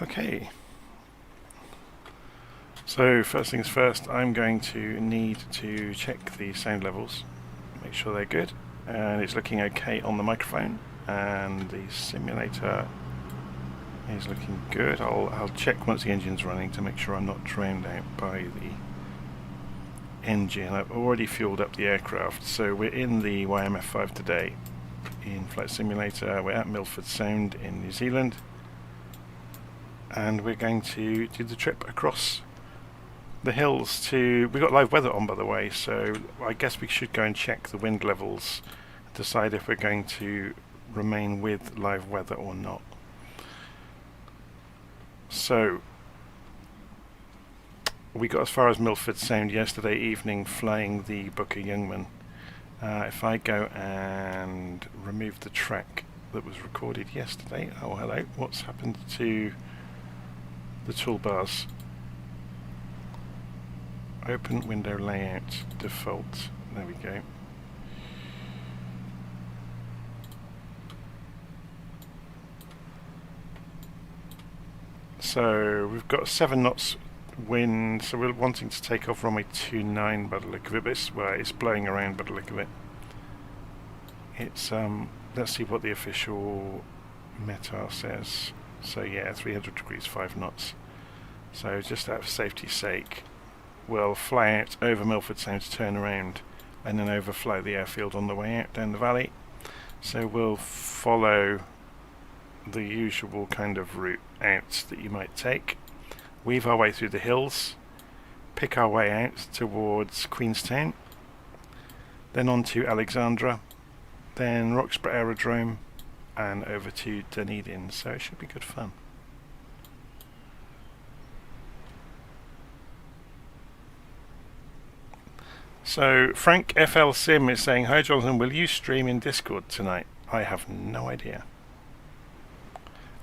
Okay, so first things first, I'm going to need to check the sound levels, make sure they're good, and it's looking okay on the microphone, and the simulator is looking good. I'll check once the engine's running to make sure I'm not drowned out by the engine. I've already fueled up the aircraft, so we're in the YMF-5 today in Flight Simulator. We're at Milford Sound in New Zealand, and we're going to do the trip across the hills to... We've got live weather on, by the way, so I guess we should go and check the wind levels, decide if we're going to remain with live weather or not. So we got as far as Milford Sound yesterday evening flying the Booker Youngman. If I go and remove the track that was recorded yesterday... Oh, hello, what's happened to the toolbars? Open window layout, default, there we go. So we've got 7 knots wind, so we're wanting to take off runway 29 by the look of it, but it's blowing around by the look of it. It's let's see what the official METAR says. So yeah, 300 degrees, 5 knots. So just out of safety's sake, we'll fly out over Milford Sound to turn around, and then overfly the airfield on the way out down the valley. So we'll follow the usual kind of route out that you might take, weave our way through the hills, pick our way out towards Queenstown, then on to Alexandra, then Roxburgh Aerodrome, and over to Dunedin, so it should be good fun. So Frank FL Sim is saying, "Hi Jonathan, will you stream in Discord tonight?" I have no idea.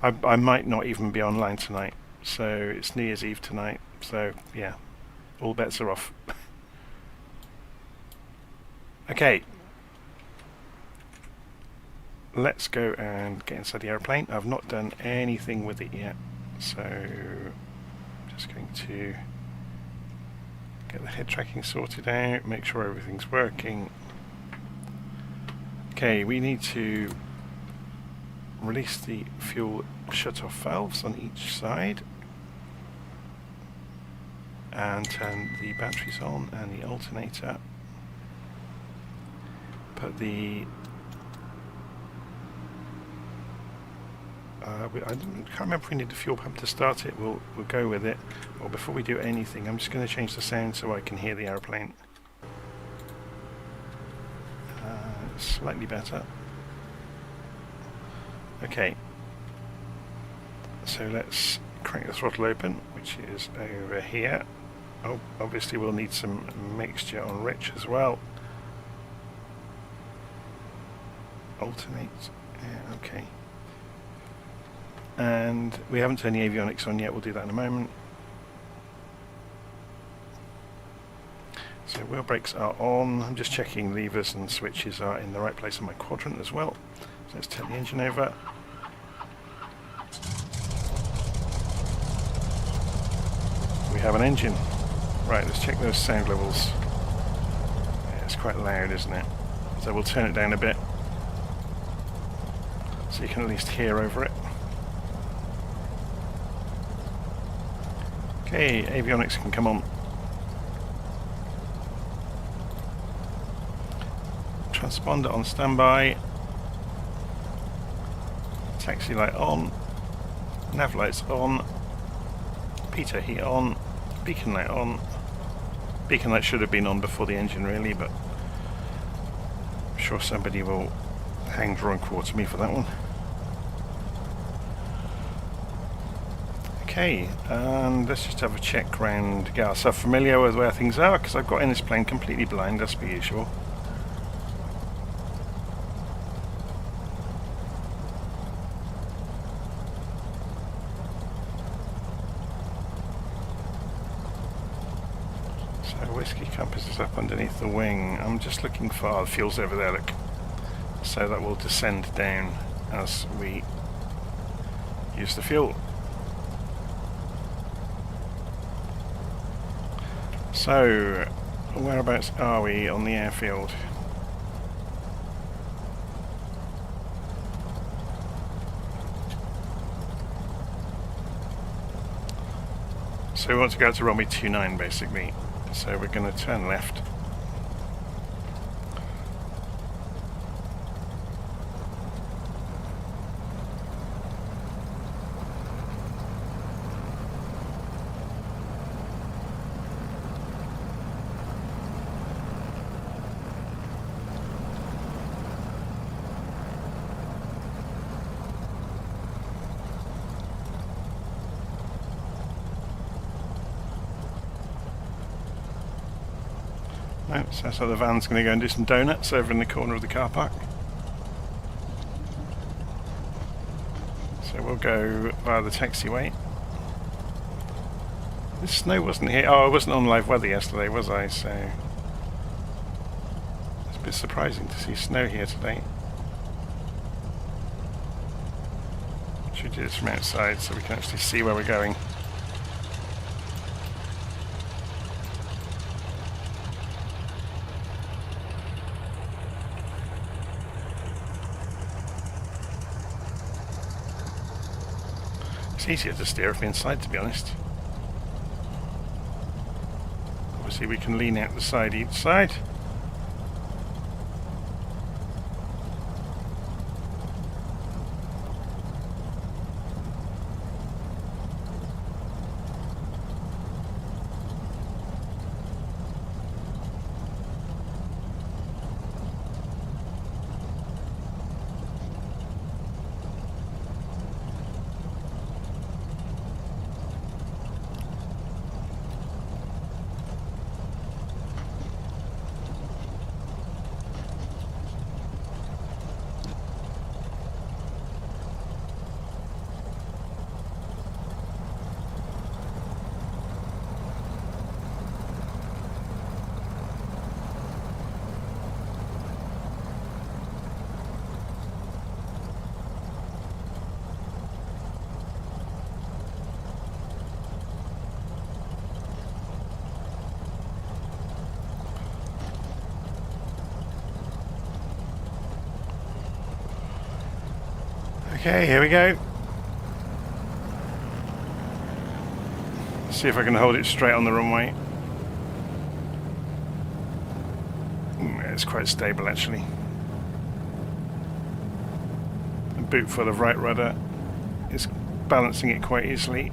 I might not even be online tonight, so it's New Year's Eve tonight, so yeah, all bets are off. Okay, let's go and get inside the aeroplane. I've not done anything with it yet, so I'm just going to get the head tracking sorted out, make sure everything's working. Okay, we need to release the fuel shut-off valves on each side and turn the batteries on and the alternator. Put the I can't remember if we need the fuel pump to start it. We'll go with it. Well, before we do anything, I'm just going to change the sound so I can hear the aeroplane. Slightly better. Okay, so let's crank the throttle open, which is over here. Oh, obviously we'll need some mixture on rich as well. Alternate, yeah, okay. And we haven't turned the avionics on yet, we'll do that in a moment. So wheel brakes are on. I'm just checking levers and switches are in the right place on my quadrant as well. So let's turn the engine over. We have an engine. Right, let's check those sound levels. Yeah, it's quite loud, isn't it? So we'll turn it down a bit, so you can at least hear over it. Okay, avionics can come on. Transponder on standby. Taxi light on. Nav lights on. Pitot heat on. Beacon light on. Beacon light should have been on before the engine really, but I'm sure somebody will hang draw and quarter me for that one. Okay, and let's just have a check round, get ourselves familiar with where things are, because I've got in this plane completely blind as per usual. So Whiskey Compass is up underneath the wing. I'm just looking for, the fuel's over there, look. So that will descend down as we use the fuel. So, whereabouts are we on the airfield? So we want to go to runway 29 basically. So we're going to turn left. No, so that's how the van's going to go and do some donuts over in the corner of the car park. So we'll go via the taxiway. The snow wasn't here. Oh, I wasn't on live weather yesterday, was I? So it's a bit surprising to see snow here today. Should do this from outside so we can actually see where we're going. It's easier to steer from inside, to be honest. Obviously we can lean out the side each side. Okay, here we go. See if I can hold it straight on the runway. It's quite stable actually. A boot full of right rudder is balancing it quite easily.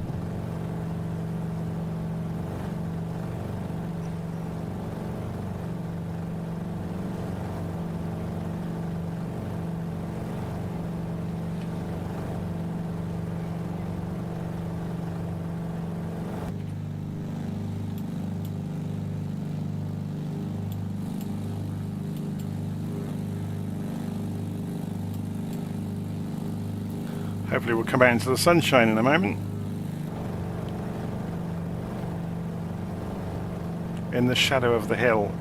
Hopefully we'll come out into the sunshine in a moment. In the shadow of the hill.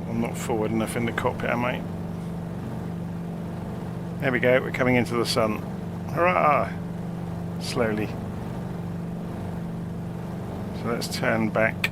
I'm not forward enough in the cockpit, am I? There we go, we're coming into the sun. Hurrah! Slowly. So let's turn back.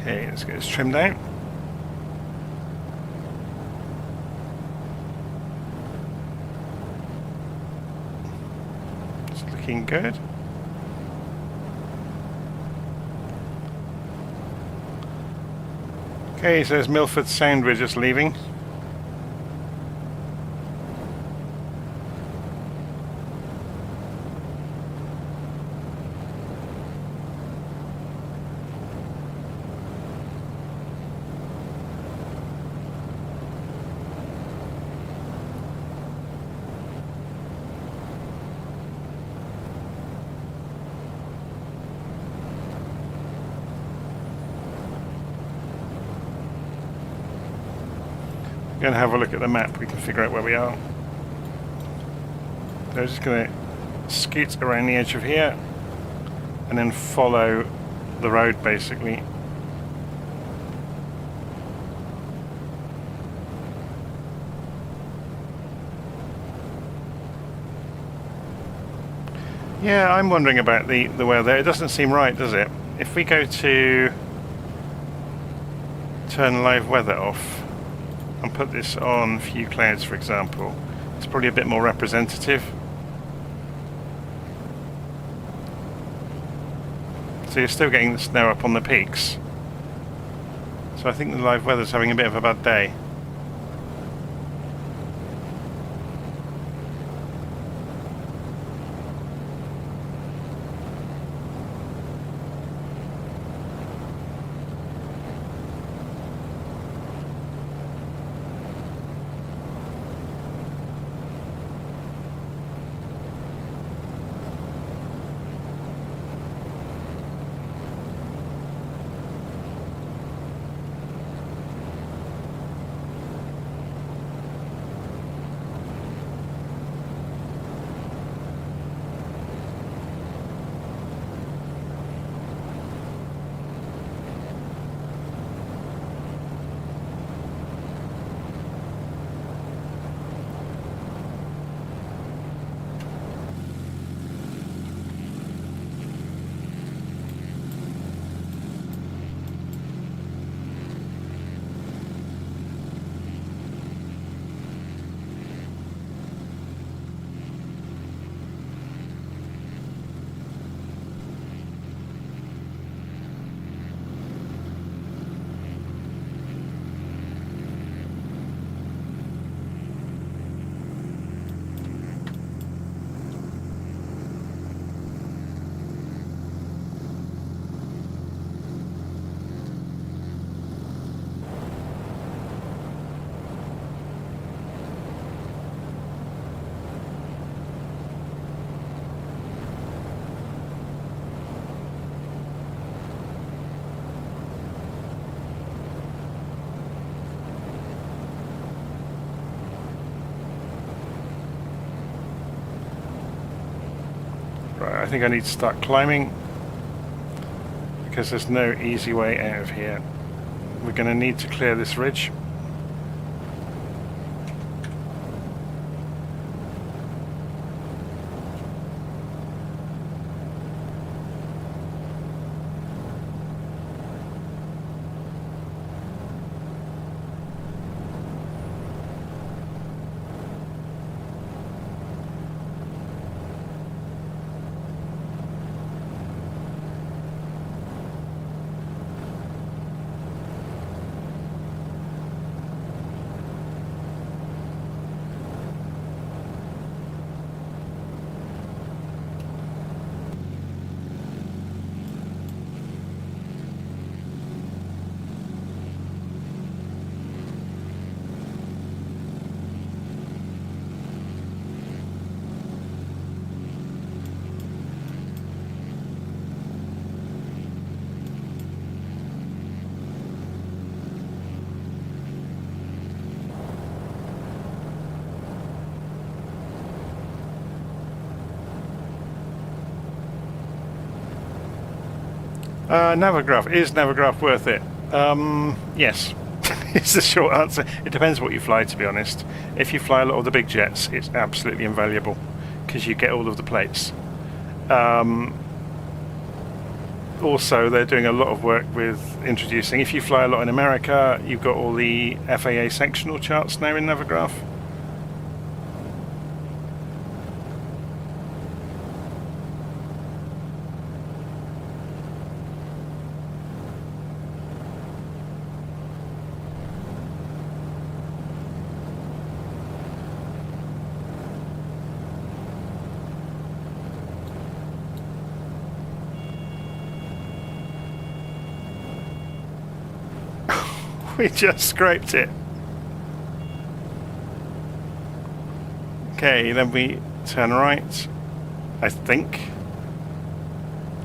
Okay, let's get this trimmed out. It's looking good. Okay, so there's Milford Sound we're just leaving. Going to have a look at the map, we can figure out where we are. So I'm just going to scoot around the edge of here and then follow the road basically. Yeah, I'm wondering about the weather. It doesn't seem right, does it? If we go to turn live weather off and put this on few clouds, for example, it's probably a bit more representative. So you're still getting the snow up on the peaks. So I think the live weather's having a bit of a bad day. Right, I think I need to start climbing because there's no easy way out of here. We're going to need to clear this ridge. Navigraph. Is Navigraph worth it? Yes. It's the short answer. It depends what you fly, to be honest. If you fly a lot of the big jets, it's absolutely invaluable because you get all of the plates. Also, they're doing a lot of work with introducing, if you fly a lot in America, you've got all the FAA sectional charts now in Navigraph. We just scraped it. Okay, then we turn right, I think.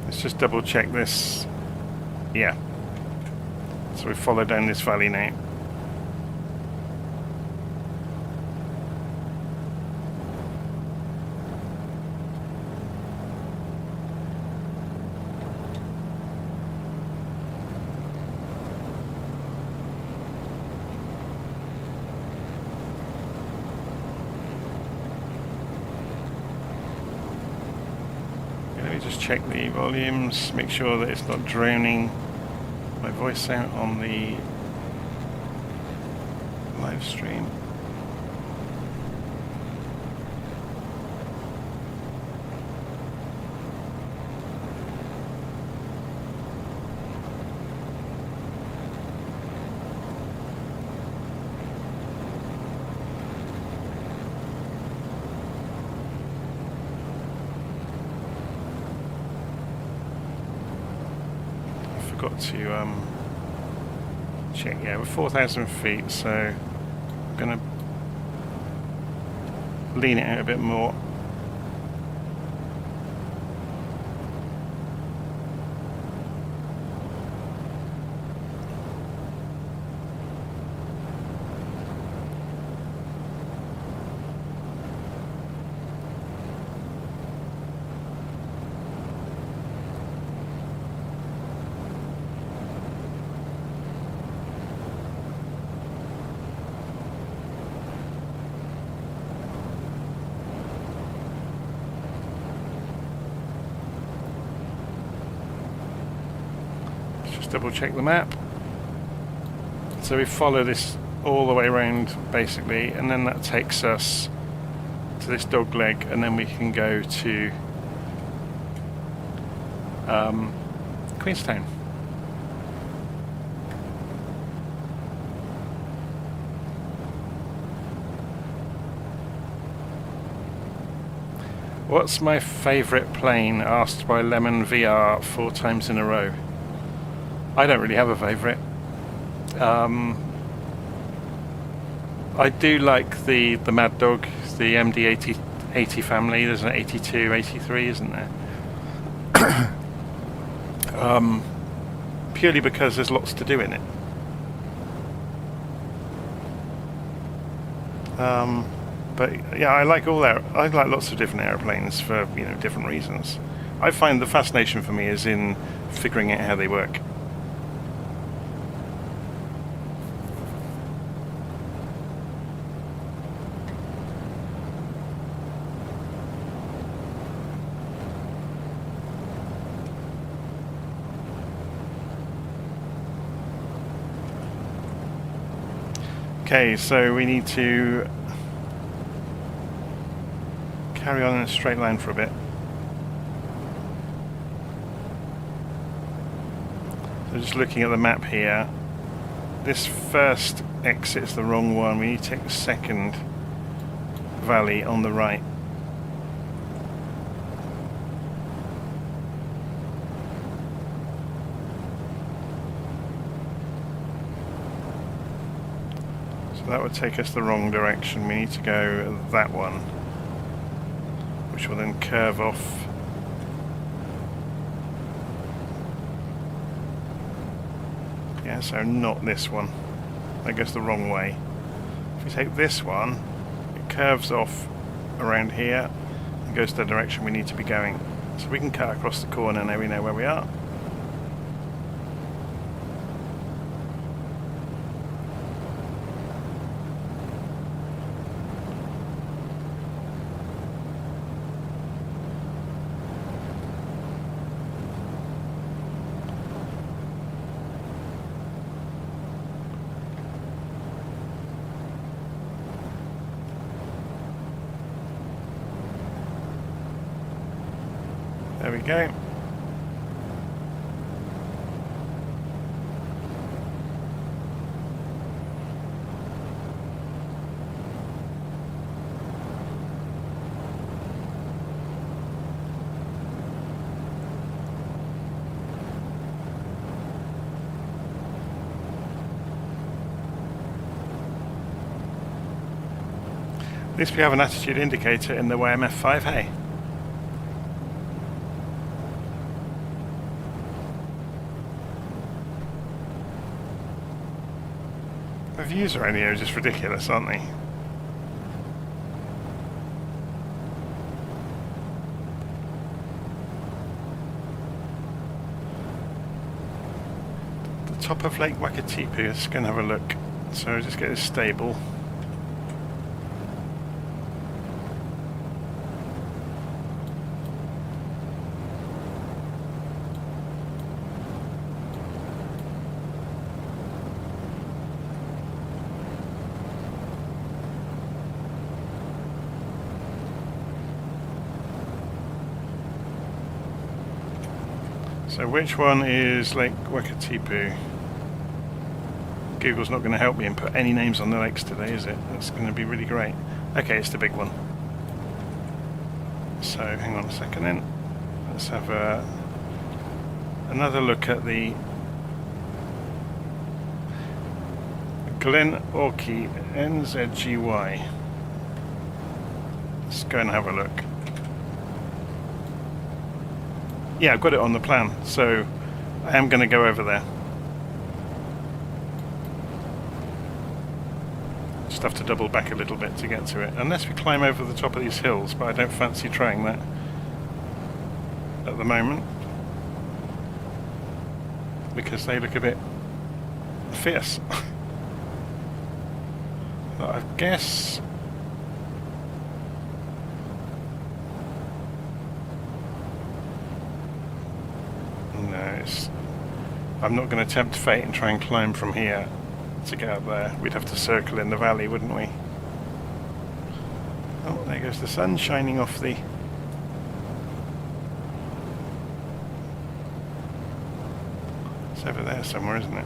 Let's just double check this. Yeah. So we follow down this valley now. check the volumes, make sure that it's not drowning my voice out on the live stream. Got to check, yeah, we're 4,000 feet, so I'm going to lean it out a bit more. Double check the map. So we follow this all the way around basically, and then that takes us to this dog leg, and then we can go to Queenstown. What's my favourite plane? Asked by Lemon VR 4 times in a row. I don't really have a favourite. I do like the Mad Dog, the MD-80 family. There's an 82, 83, isn't there? Purely because there's lots to do in it. But yeah, I like lots of different aeroplanes for different reasons. I find the fascination for me is in figuring out how they work. Okay, so we need to carry on in a straight line for a bit. So just looking at the map here, this first exit is the wrong one. We need to take the second valley on the right. That would take us the wrong direction. We need to go that one, which will then curve off. Yeah, so not this one. That goes the wrong way. If we take this one, it curves off around here and goes the direction we need to be going. So we can cut across the corner, now we know where we are. There we go. At least we have an attitude indicator in the YMF-5, hey? The views around here are just ridiculous, aren't they? The top of Lake Wakatipu, let's go and have a look. So just get this stable. So which one is Lake Wakatipu? Google's not going to help me and put any names on the lakes today, is it? That's going to be really great. Okay, it's the big one. So hang on a second then. Let's have another look at the Glen Orkey NZGY. Let's go and have a look. Yeah, I've got it on the plan, so I am going to go over there. Just have to double back a little bit to get to it, unless we climb over the top of these hills, but I don't fancy trying that at the moment because they look a bit fierce. But I guess no, I'm not going to tempt fate and try and climb from here to get up there. We'd have to circle in the valley, wouldn't we? Oh, there goes the sun shining off the... It's over there somewhere, isn't it?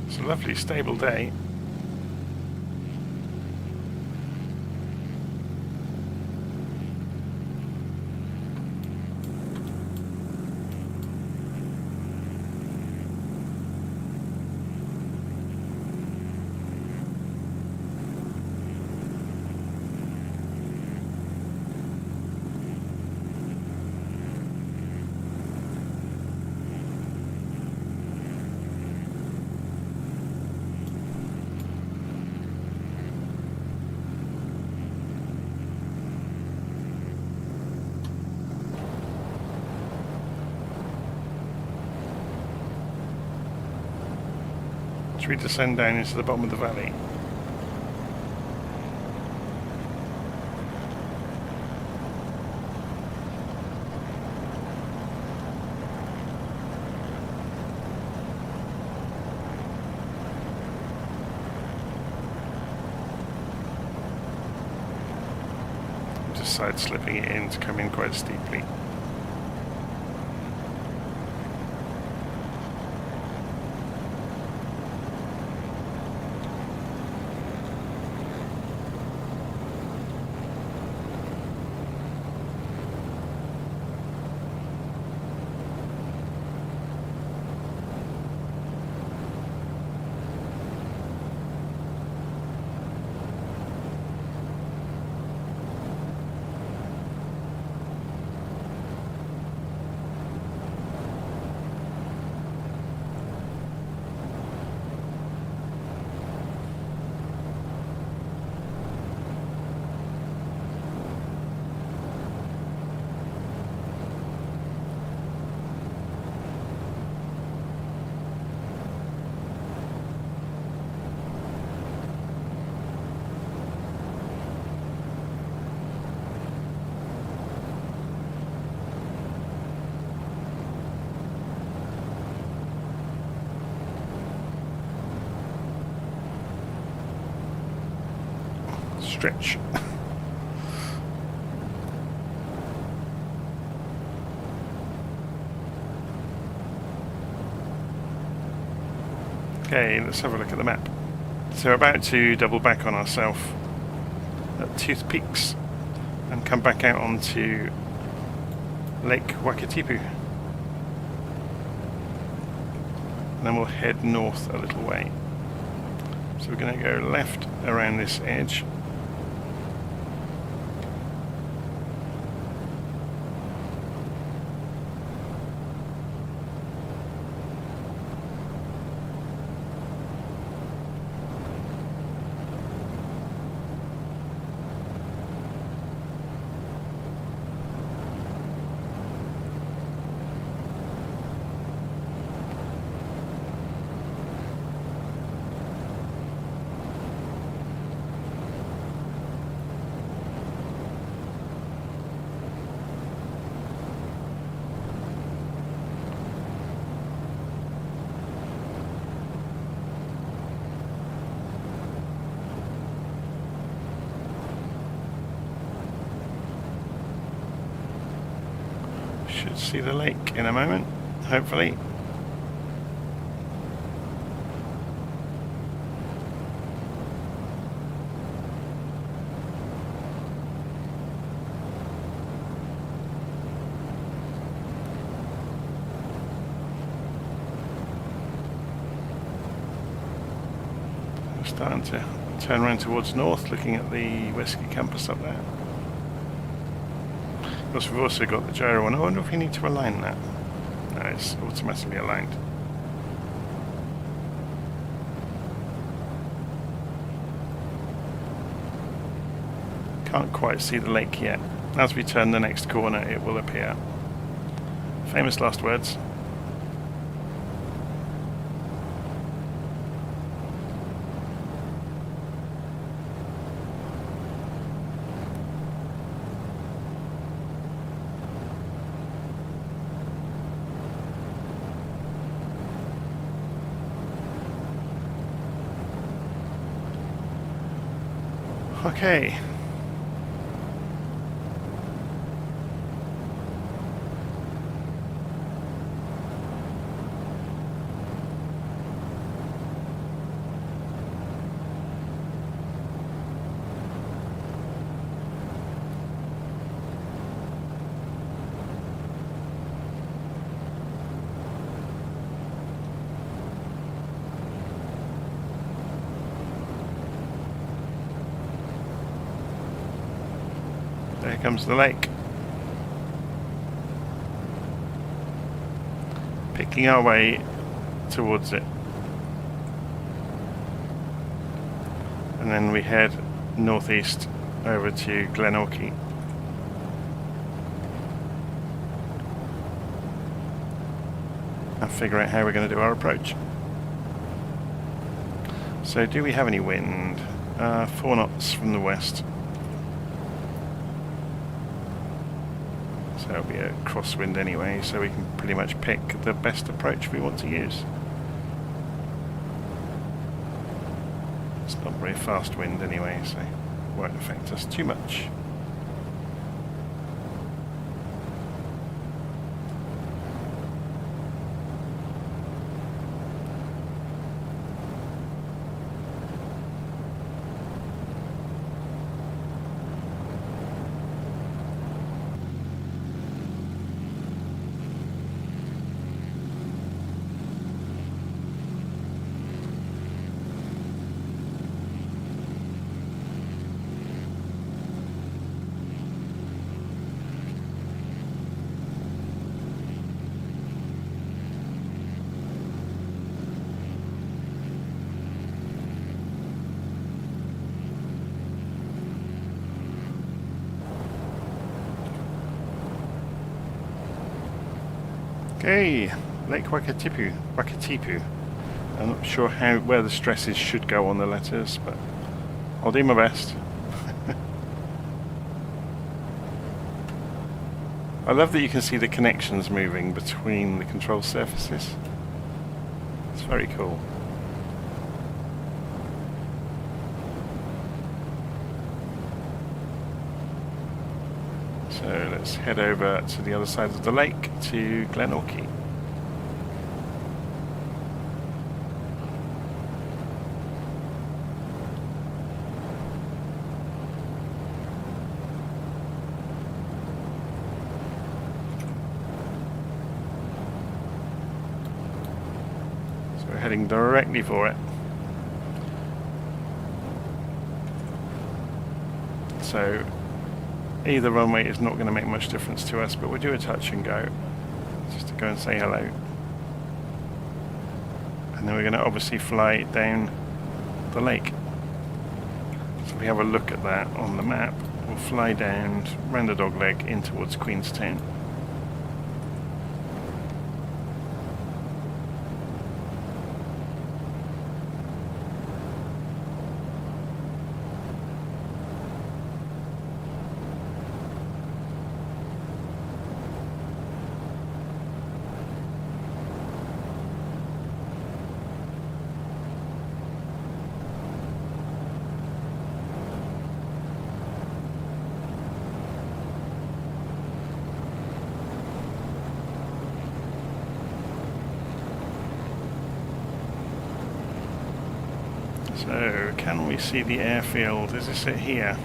It's a lovely stable day. Should we descend down into the bottom of the valley? I'm just side slipping it in to come in quite steeply. Stretch. Okay, let's have a look at the map. So we're about to double back on ourselves at Tooth Peaks and come back out onto Lake Wakatipu. And then we'll head north a little way. So we're going to go left around this edge. Should see the lake in a moment, hopefully. We're starting to turn around towards north, looking at the Whiskey campus up there. Of course, we've also got the gyro one. I wonder if we need to align that. No, it's automatically aligned. Can't quite see the lake yet. As we turn the next corner, it will appear. Famous last words. Okay. There comes the lake. Picking our way towards it. And then we head northeast over to Glenorchy. And figure out how we're going to do our approach. So do we have any wind? 4 knots from the west. So it'll be a crosswind anyway, so we can pretty much pick the best approach we want to use. It's not very fast wind anyway, so it won't affect us too much. Okay, Lake Wakatipu. I'm not sure where the stresses should go on the letters, but I'll do my best. I love that you can see the connections moving between the control surfaces. It's very cool. So let's head over to the other side of the lake to Glenorchy. So we're heading directly for it. So either runway is not going to make much difference to us, but we'll do a touch and go, just to go and say hello. And then we're going to obviously fly down the lake. So if we have a look at that on the map, we'll fly down round the dogleg in towards Queenstown. So, can we see the airfield? Is this it here?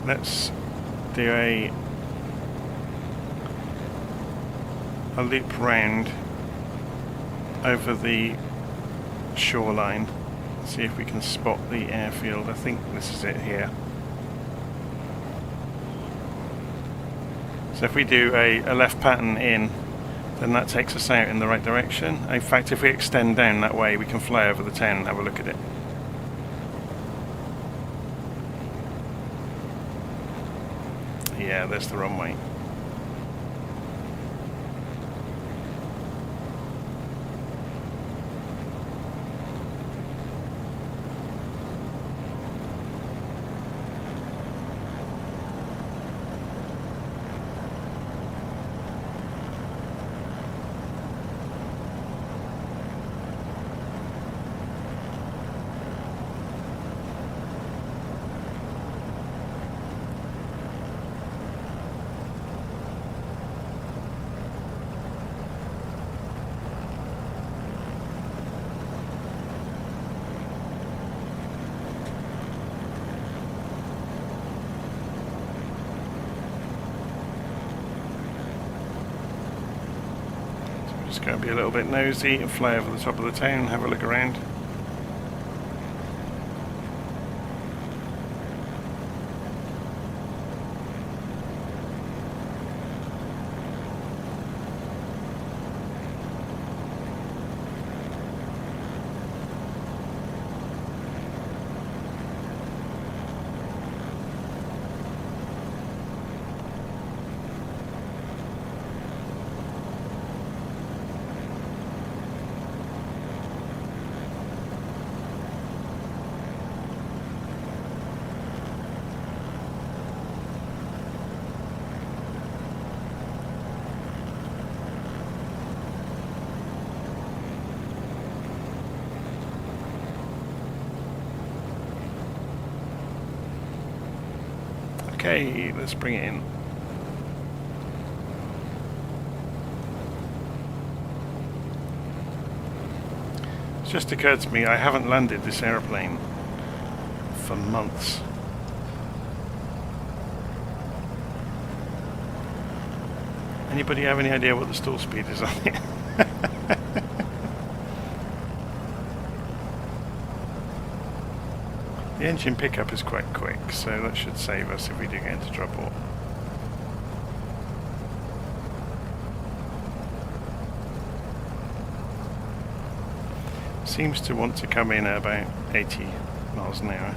Let's do a loop round over the shoreline. See if we can spot the airfield. I think this is it here. So if we do a left pattern in, then that takes us out in the right direction. In fact, if we extend down that way, we can fly over the town and have a look at it. Yeah, there's the runway. Just going to be a little bit nosy and fly over the top of the town and have a look around. Okay, let's bring it in. It's just occurred to me I haven't landed this aeroplane for months. Anybody have any idea what the stall speed is on it? The engine pickup is quite quick, so that should save us if we do get into trouble. Seems to want to come in at about 80 miles an hour.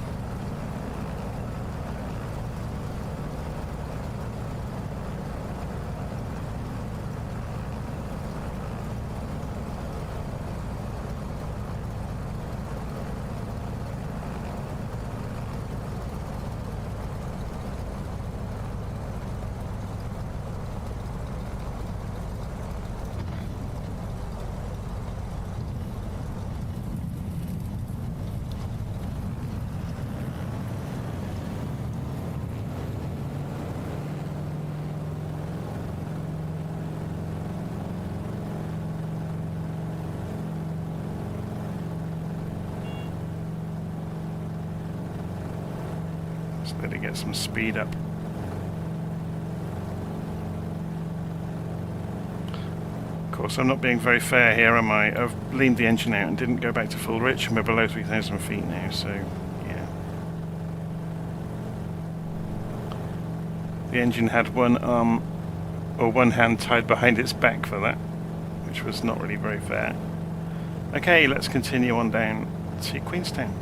Let it get some speed up. Of course, I'm not being very fair here, am I? I've leaned the engine out and didn't go back to full rich, and we're below 3,000 feet now, so yeah. The engine had one arm or one hand tied behind its back for that, which was not really very fair. Okay, let's continue on down to Queenstown.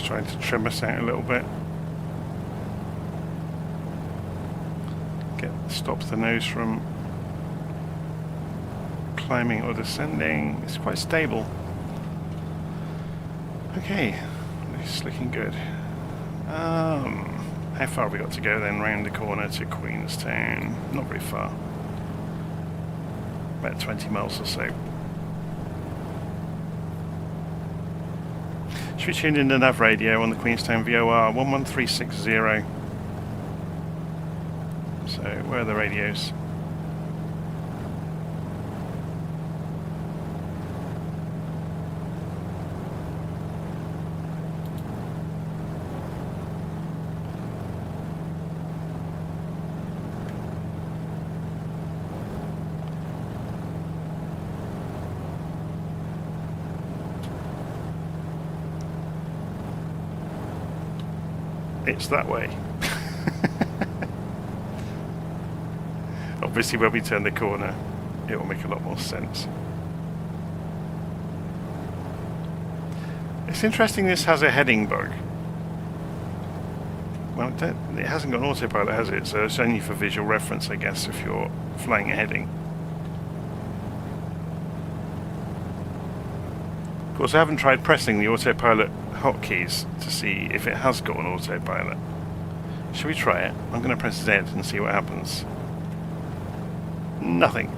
trying to trim us out a little bit. Stops the nose from climbing or descending. It's quite stable. Okay, this is looking good. How far have we got to go then? Round the corner to Queenstown. Not very far. About 20 miles or so. Should we tune in the nav radio on the Queenstown VOR 11360? So, where are the radios? It's that way. Obviously when we turn the corner it will make a lot more sense. It's interesting this has a heading bug. Well, it hasn't got an autopilot, has it? So it's only for visual reference, I guess, if you're flying a heading. Of course, I haven't tried pressing the autopilot hotkeys to see if it has got an autopilot. Shall we try it? I'm going to press Z and see what happens. Nothing.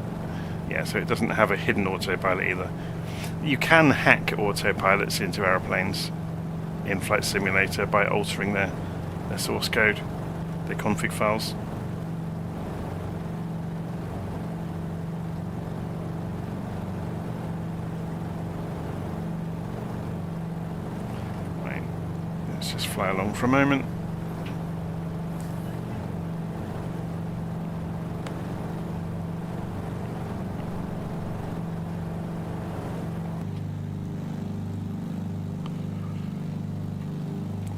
Yeah, so it doesn't have a hidden autopilot either. You can hack autopilots into aeroplanes in Flight Simulator by altering their source code, their config files. Right, let's just fly along for a moment.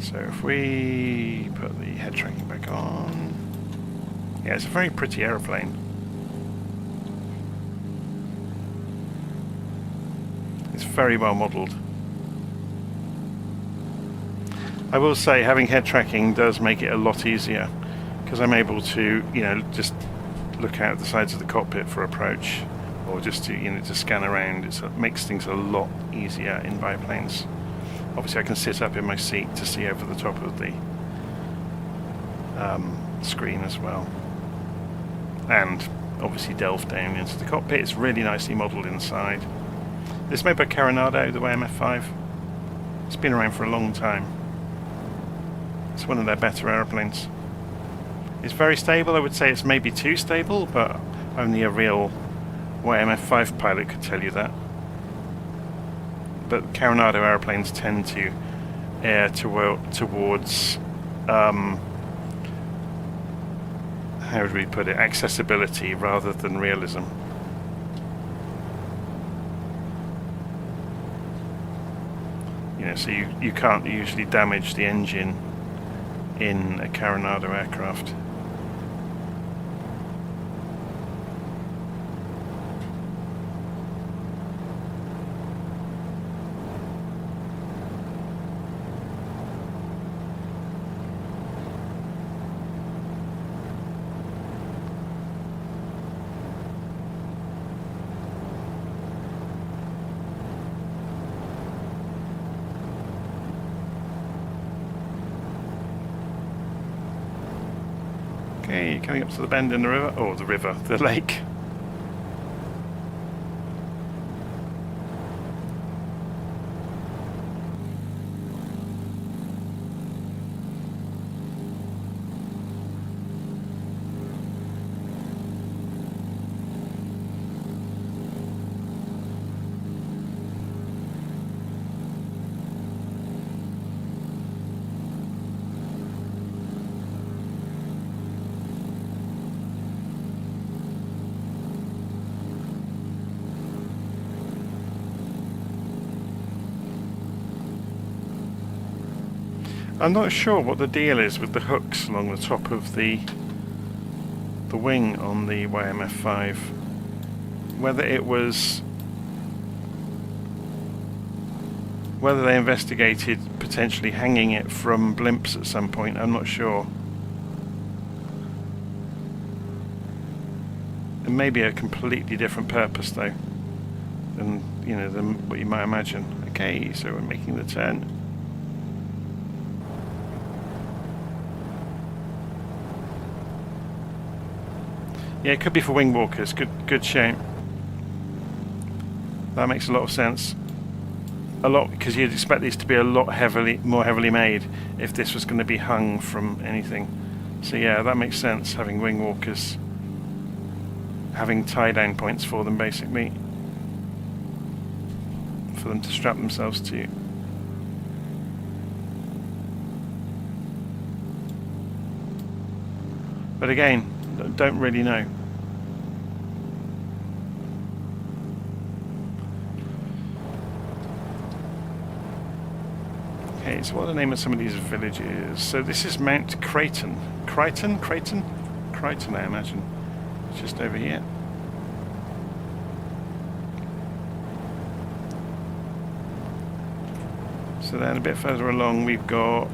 So if we put the head tracking back on, yeah, it's a very pretty aeroplane. It's very well modelled. I will say having head tracking does make it a lot easier because I'm able to, you know, just look out the sides of the cockpit for approach, or just to, you know, to scan around. It makes things a lot easier in biplanes. Obviously I can sit up in my seat to see over the top of the screen as well. And obviously delve down into the cockpit. It's really nicely modelled inside. This is made by Coronado, the YMF-5. It's been around for a long time. It's one of their better aeroplanes. It's very stable. I would say it's maybe too stable, but only a real YMF-5 pilot could tell you that. But Coronado aeroplanes tend to err towards, how would we put it, accessibility rather than realism. You know, so you can't usually damage the engine in a Coronado aircraft. Okay, coming up to the bend in the river, or the lake. I'm not sure what the deal is with the hooks along the top of the wing on the YMF-5. Whether it was Whether they investigated potentially hanging it from blimps at some point, I'm not sure. It may be a completely different purpose though, than than what you might imagine. Okay, so we're making the turn. Yeah, it could be for wing walkers. Good shout. That makes a lot of sense. A lot, because you'd expect these to be a lot more heavily made if this was going to be hung from anything. So yeah, that makes sense, having wing walkers, having tie-down points for them, basically, for them to strap themselves to. But again, don't really know. Okay, so what are the name of some of these villages? So this is Mount Crichton. Crichton, I imagine. It's just over here. So then a bit further along we've got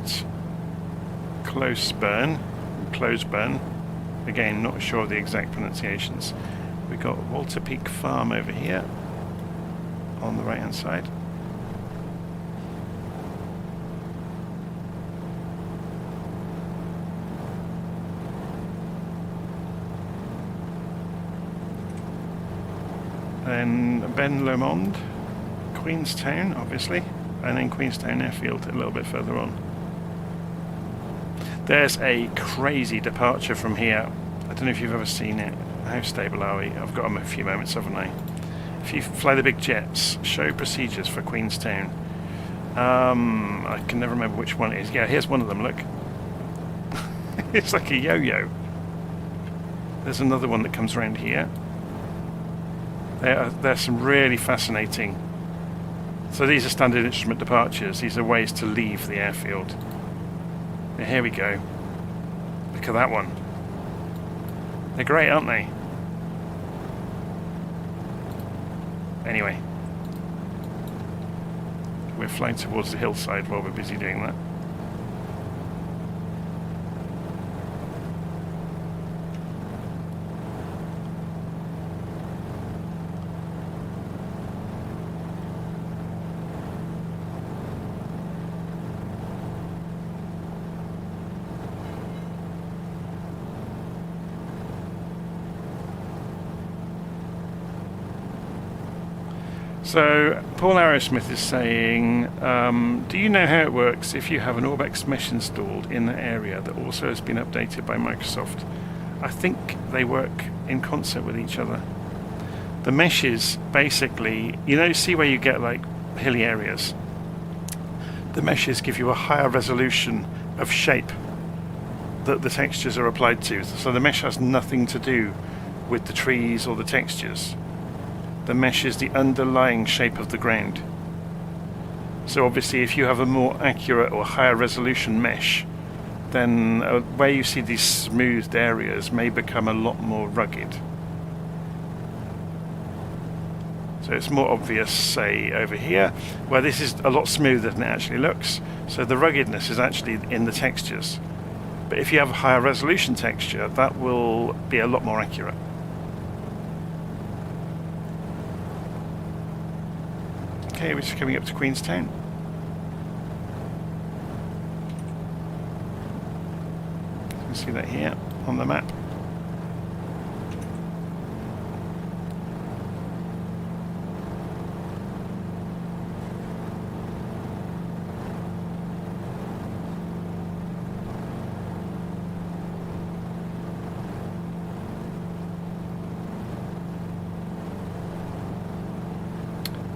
Closeburn. Again, not sure of the exact pronunciations. We've got Walter Peak Farm over here on the right hand side. Then Ben Lomond, Queenstown, obviously, and then Queenstown Airfield a little bit further on. There's a crazy departure from here. I don't know if you've ever seen it. How stable are we? I've got a few moments, haven't I? If you fly the big jets, show procedures for Queenstown. I can never remember which one it is. Yeah, here's one of them, look. It's like a yo-yo. There's another one that comes around here. There's some really fascinating. So these are standard instrument departures. These are ways to leave the airfield. Now here we go. Look at that one. They're great, aren't they? Anyway, we're flying towards the hillside while we're busy doing that. So, Paul Arrowsmith is saying, do you know how it works if you have an Orbex mesh installed in the area that also has been updated by Microsoft? I think they work in concert with each other. The meshes, basically, see where you get like hilly areas? The meshes give you a higher resolution of shape that the textures are applied to. So the mesh has nothing to do with the trees or the textures. The mesh is the underlying shape of the ground. So obviously if you have a more accurate or higher resolution mesh, then where you see these smoothed areas may become a lot more rugged. So it's more obvious, say, over here, where this is a lot smoother than it actually looks. So the ruggedness is actually in the textures. But if you have a higher resolution texture, that will be a lot more accurate. Okay, we're just coming up to Queenstown. You can see that here on the map.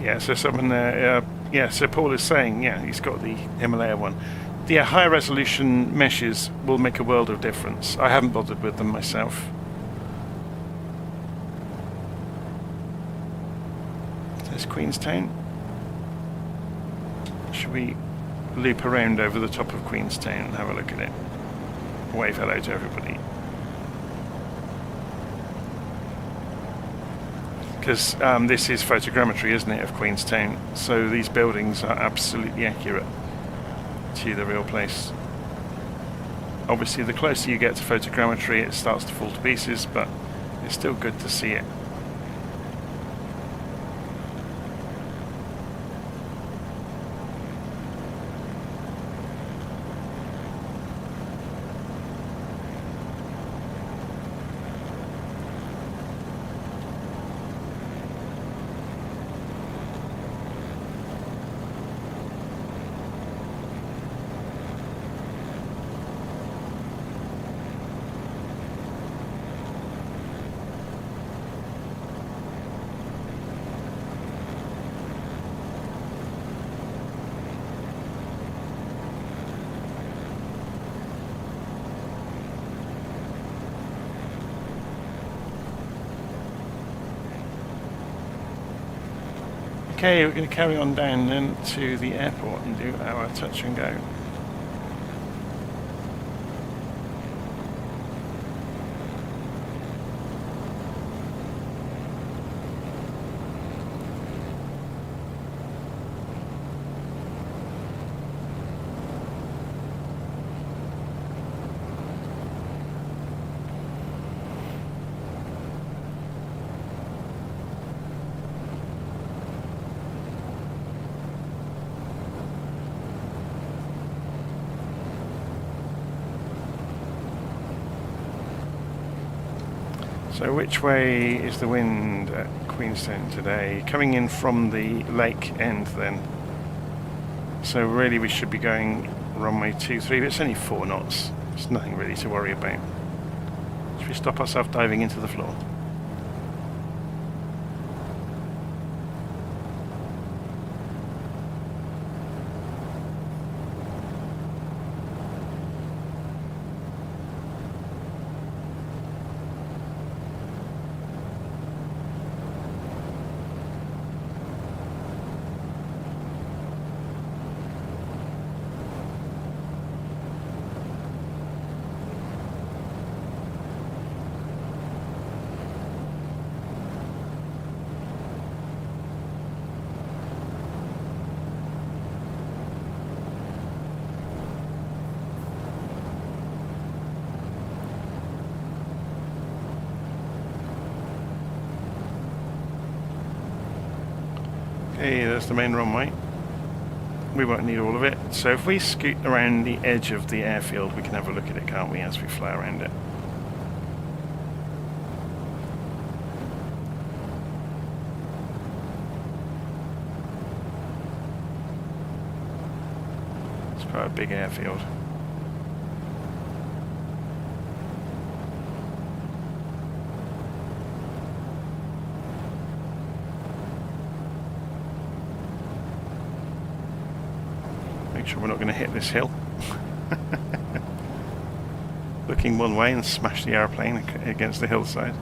Yeah, so someone there, so Paul is saying, he's got the Himalaya one. The high resolution meshes will make a world of difference. I haven't bothered with them myself. There's Queenstown. Should we loop around over the top of Queenstown and have a look at it? Wave hello to everybody. because this is photogrammetry, isn't it, of Queenstown, so these buildings are absolutely accurate to the real place. Obviously the closer you get to photogrammetry it starts to fall to pieces, but it's still good to see it. Okay, we're going to carry on down then to the airport and do our touch and go. So which way is the wind at Queenstown today? Coming in from the lake end then. So really we should be going runway 23, but it's only 4 knots. It's nothing really to worry about. Should we stop ourselves diving into the floor? Okay, there's the main runway. We won't need all of it, so if we scoot around the edge of the airfield we can have a look at it, can't we, as we fly around it. It's quite a big airfield. Make sure we're not going to hit this hill. Looking one way and smash the airplane against the hillside.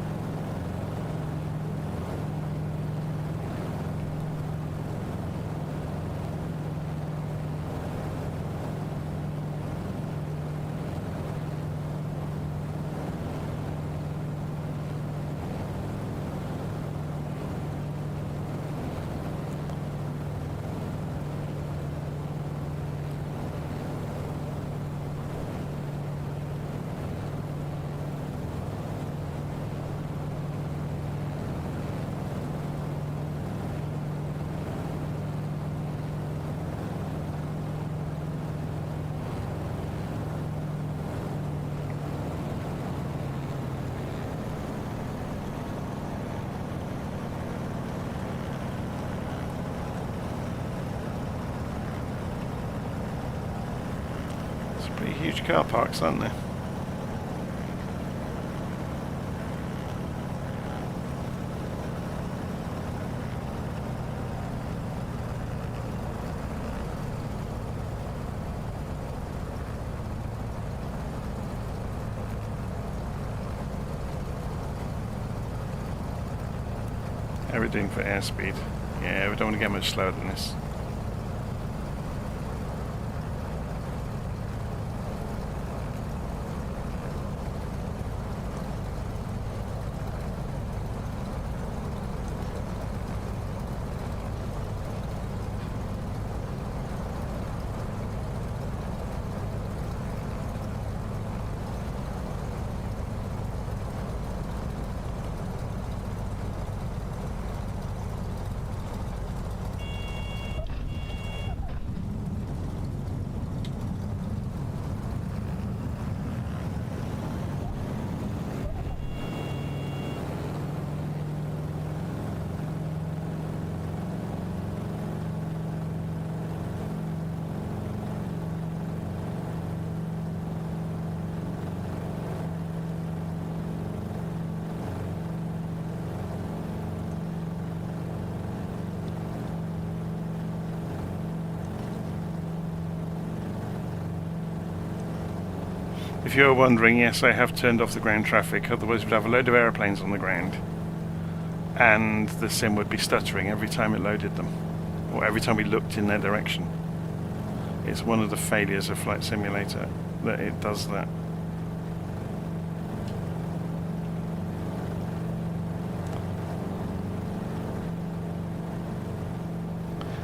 Pretty huge car parks, aren't there? How are we doing for airspeed? Yeah, we don't want to get much slower than this. If you're wondering, yes, I have turned off the ground traffic, otherwise we'd have a load of aeroplanes on the ground and the sim would be stuttering every time it loaded them, or every time we looked in their direction. It's one of the failures of Flight Simulator that it does that.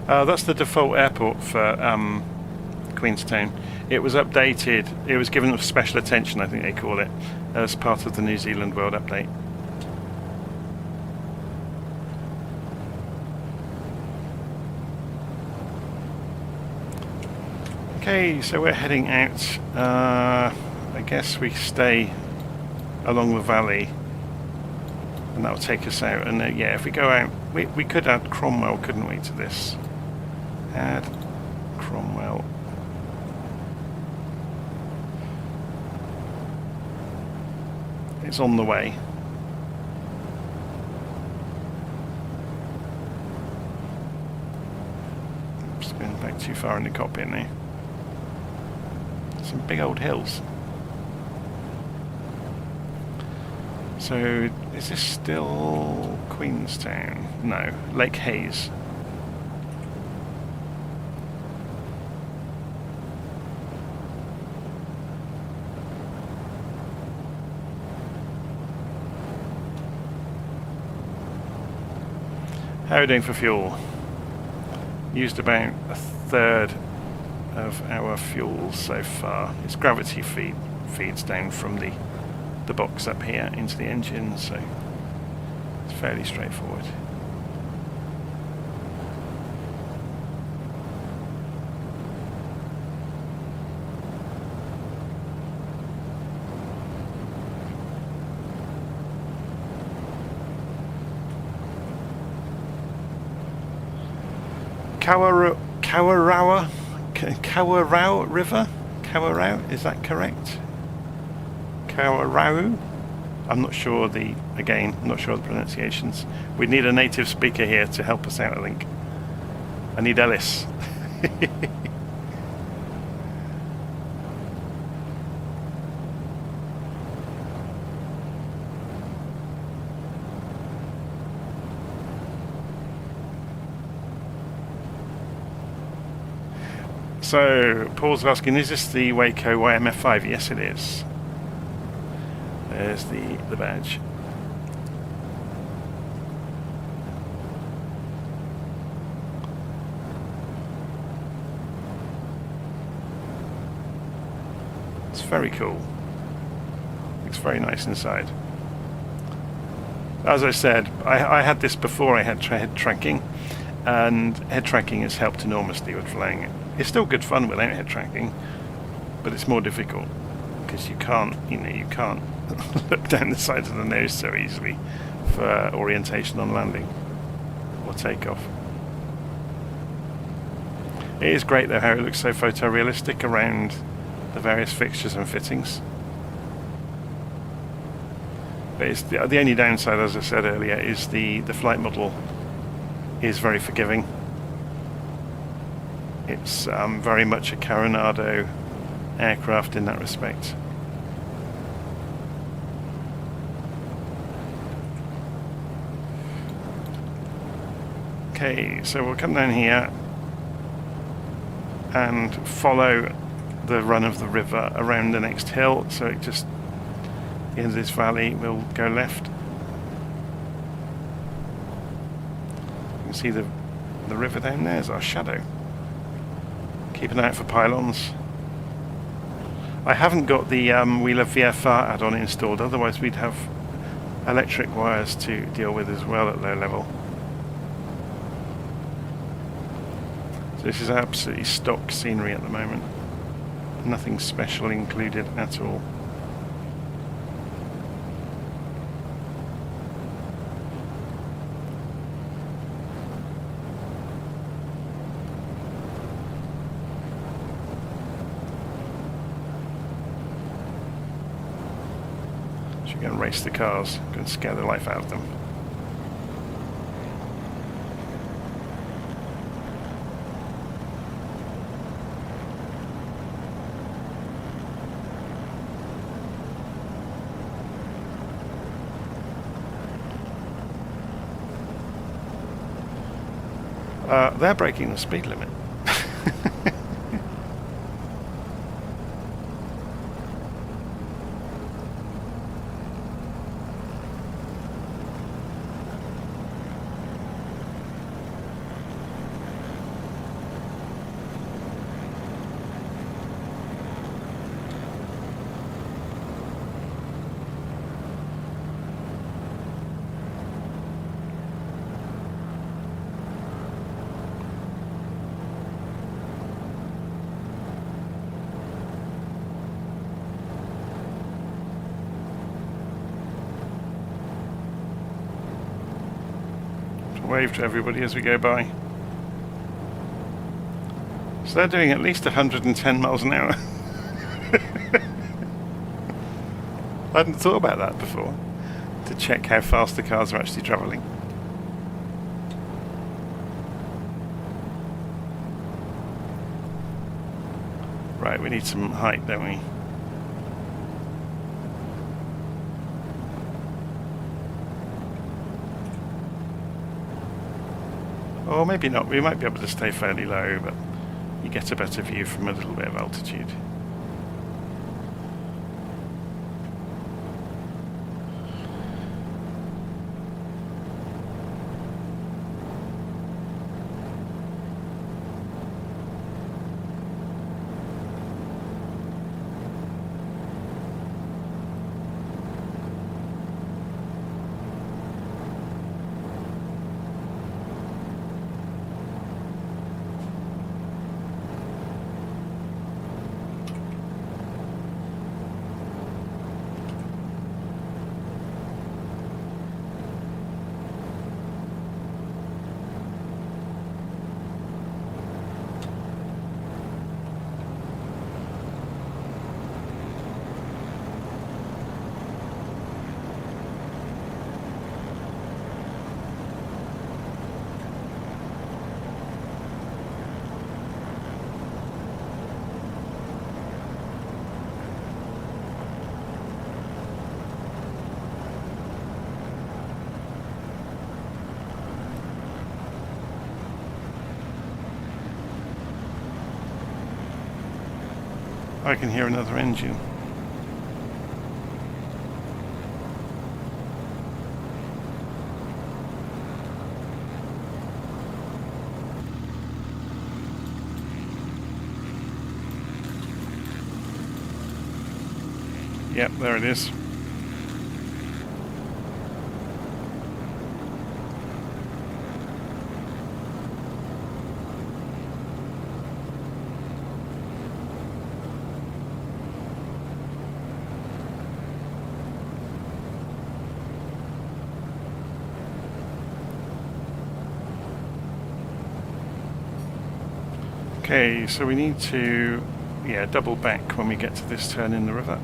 That's the default airport for Queenstown. It was updated, it was given special attention, I think they call it, as part of the New Zealand World Update. Okay, so we're heading out. I guess we stay along the valley and that'll take us out. And yeah, if we go out, we could add Cromwell, couldn't we, to this? Add Cromwell. It's on the way. Oops, going back too far in the cockpit now. Some big old hills. So, is this still Queenstown? No, Lake Hayes. How are we doing for fuel? Used about a third of our fuel so far. It's gravity feeds down from the box up here into the engine, so it's fairly straightforward. Kawarau River? Kawarau, is that correct? Kawarau? I'm not sure I'm not sure of the pronunciations. We need a native speaker here to help us out, I think. I need Ellis. So, Paul's asking, is this the WACO YMF-5? Yes, it is. There's the badge. It's very cool. Looks very nice inside. As I said, I had this before I had head tracking, and head tracking has helped enormously with flying it. It's still good fun without head tracking, but it's more difficult because you can't look down the side of the nose so easily for orientation on landing or takeoff. It is great though how it looks so photorealistic around the various fixtures and fittings. But it's the only downside, as I said earlier, is the flight model is very forgiving. It's very much a Coronado aircraft in that respect. Okay, so we'll come down here and follow the run of the river around the next hill. So it just, at the end of this valley, we'll go left. You can see the river down there is our shadow. Keep an eye out for pylons. I haven't got the Wheeler VFR add-on installed, otherwise we'd have electric wires to deal with as well at low level. So this is absolutely stock scenery at the moment. Nothing special included at all. Go and race the cars, go and scare the life out of them. They're breaking the speed limit. Wave to everybody as we go by. So they're doing at least 110 miles an hour. I hadn't thought about that before, to check how fast the cars are actually travelling. Right, we need some height, don't we? Or maybe not, we might be able to stay fairly low, but you get a better view from a little bit of altitude. I can hear another engine. Yep, there it is. Okay, so we need to, double back when we get to this turn in the river.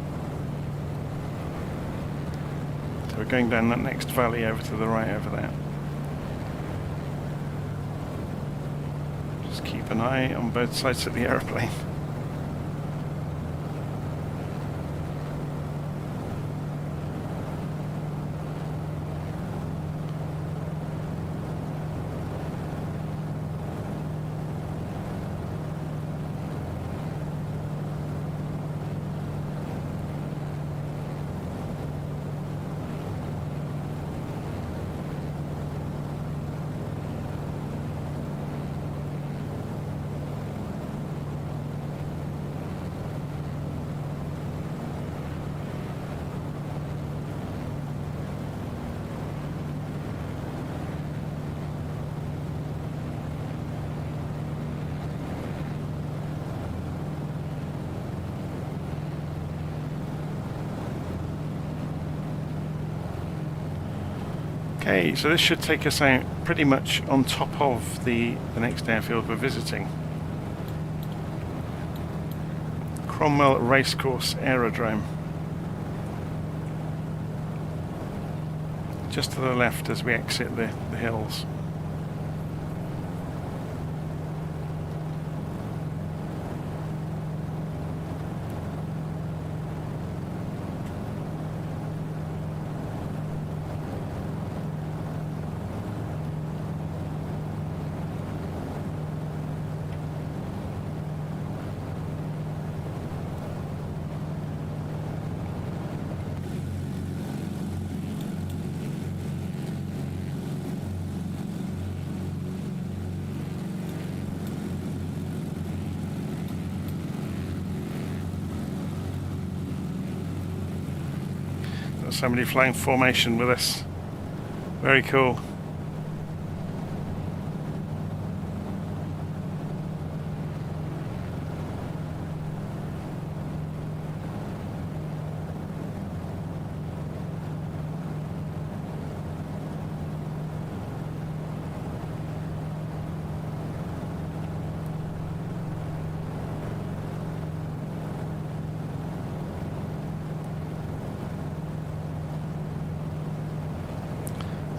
So we're going down that next valley over to the right over there. Just keep an eye on both sides of the aeroplane. Okay, so this should take us out pretty much on top of the next airfield we're visiting. Cromwell Racecourse Aerodrome. Just to the left as we exit the hills. got somebody flying formation with us. Very cool.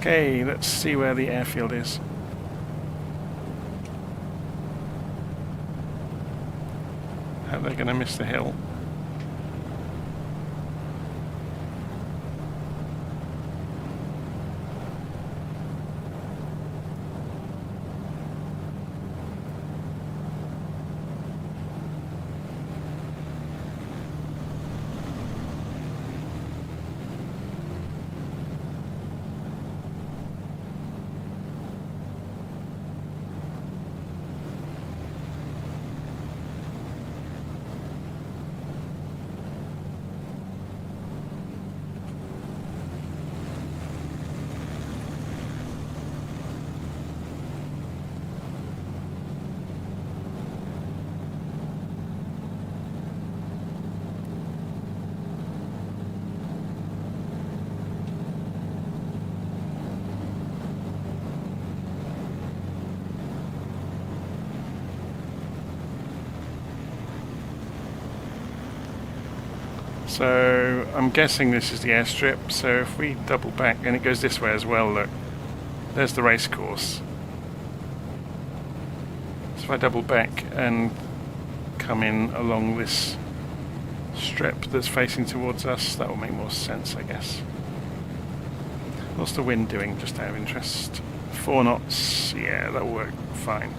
Okay, let's see where the airfield is. How they're going to miss the hill. So I'm guessing this is the airstrip, so if we double back, and it goes this way as well, look, there's the race course. So if I double back and come in along this strip that's facing towards us, that will make more sense, I guess. What's the wind doing, just out of interest? 4 knots, yeah, that'll work fine.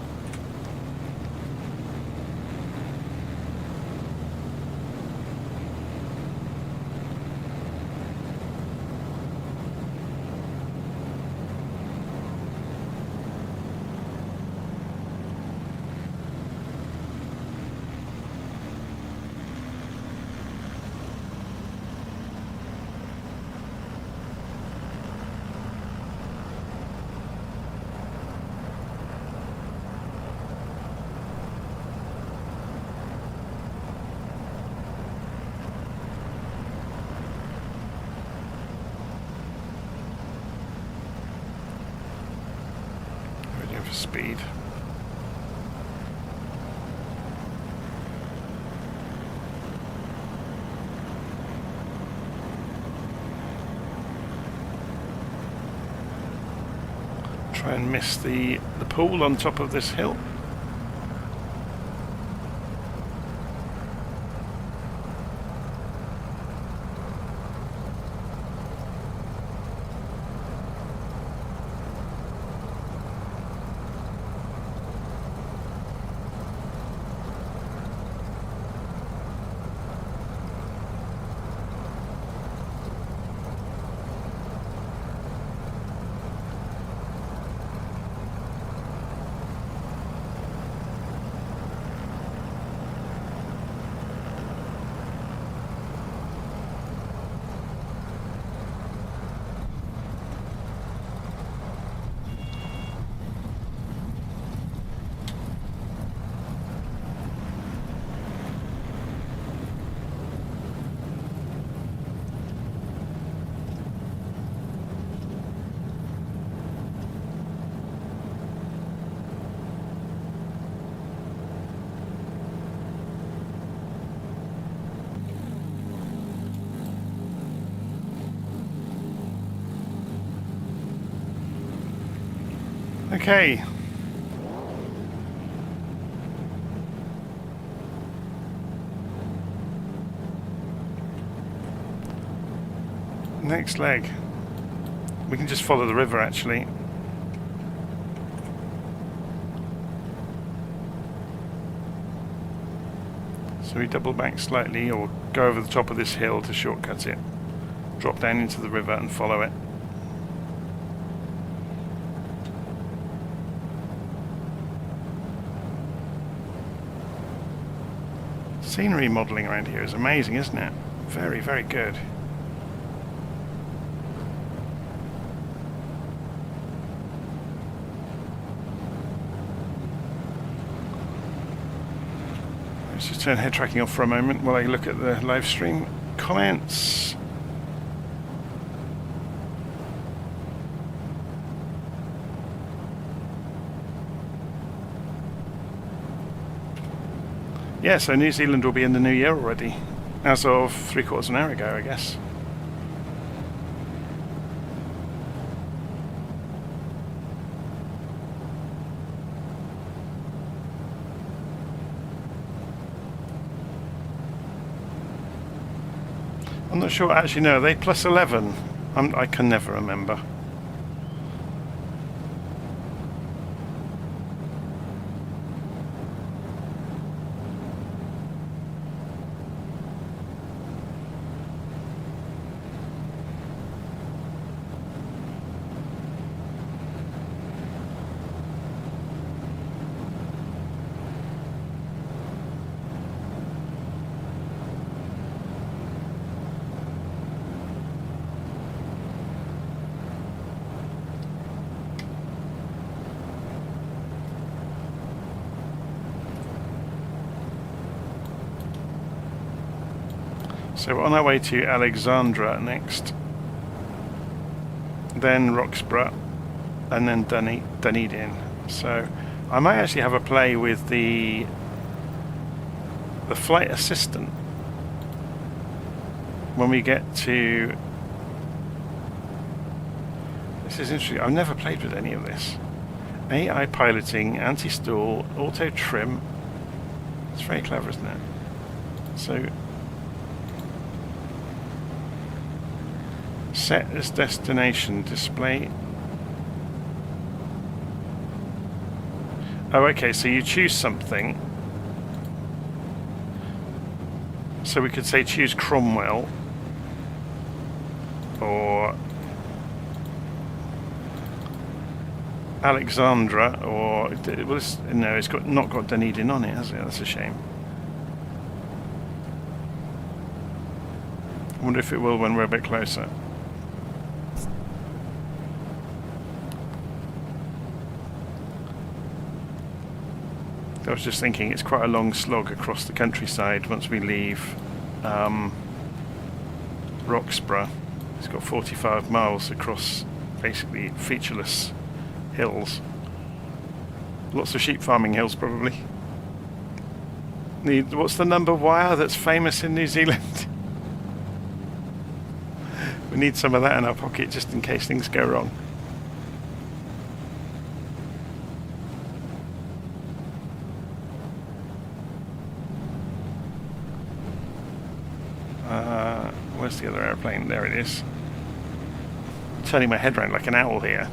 Speed. Try and miss the pool on top of this hill. Okay. Next leg. We can just follow the river actually. So we double back slightly or go over the top of this hill to shortcut it. Drop down into the river and follow it. Scenery modelling around here is amazing, isn't it? Very, very good. Let's just turn head tracking off for a moment while I look at the live stream comments. Yeah, so New Zealand will be in the new year already, as of 3/4 of an hour ago, I guess. I'm not sure, actually, no, are they plus 11? I can never remember. So we're on our way to Alexandra next, then Roxburgh, and then Dunedin. So I might actually have a play with the flight assistant when we get to... This is interesting. I've never played with any of this. AI piloting, anti-stall, auto trim. It's very clever, isn't it? So set as destination display. Oh, okay, so you choose something. So we could say choose Cromwell or Alexandra, or well, no, it's not got Dunedin on it, has it? That's a shame. I wonder if it will when we're a bit closer. I was just thinking it's quite a long slog across the countryside once we leave Roxburgh. It's got 45 miles across basically featureless hills. Lots of sheep farming hills, probably. What's the number wire that's famous in New Zealand? We need some of that in our pocket just in case things go wrong. Where's the other airplane? There it is. Turning my head around like an owl here.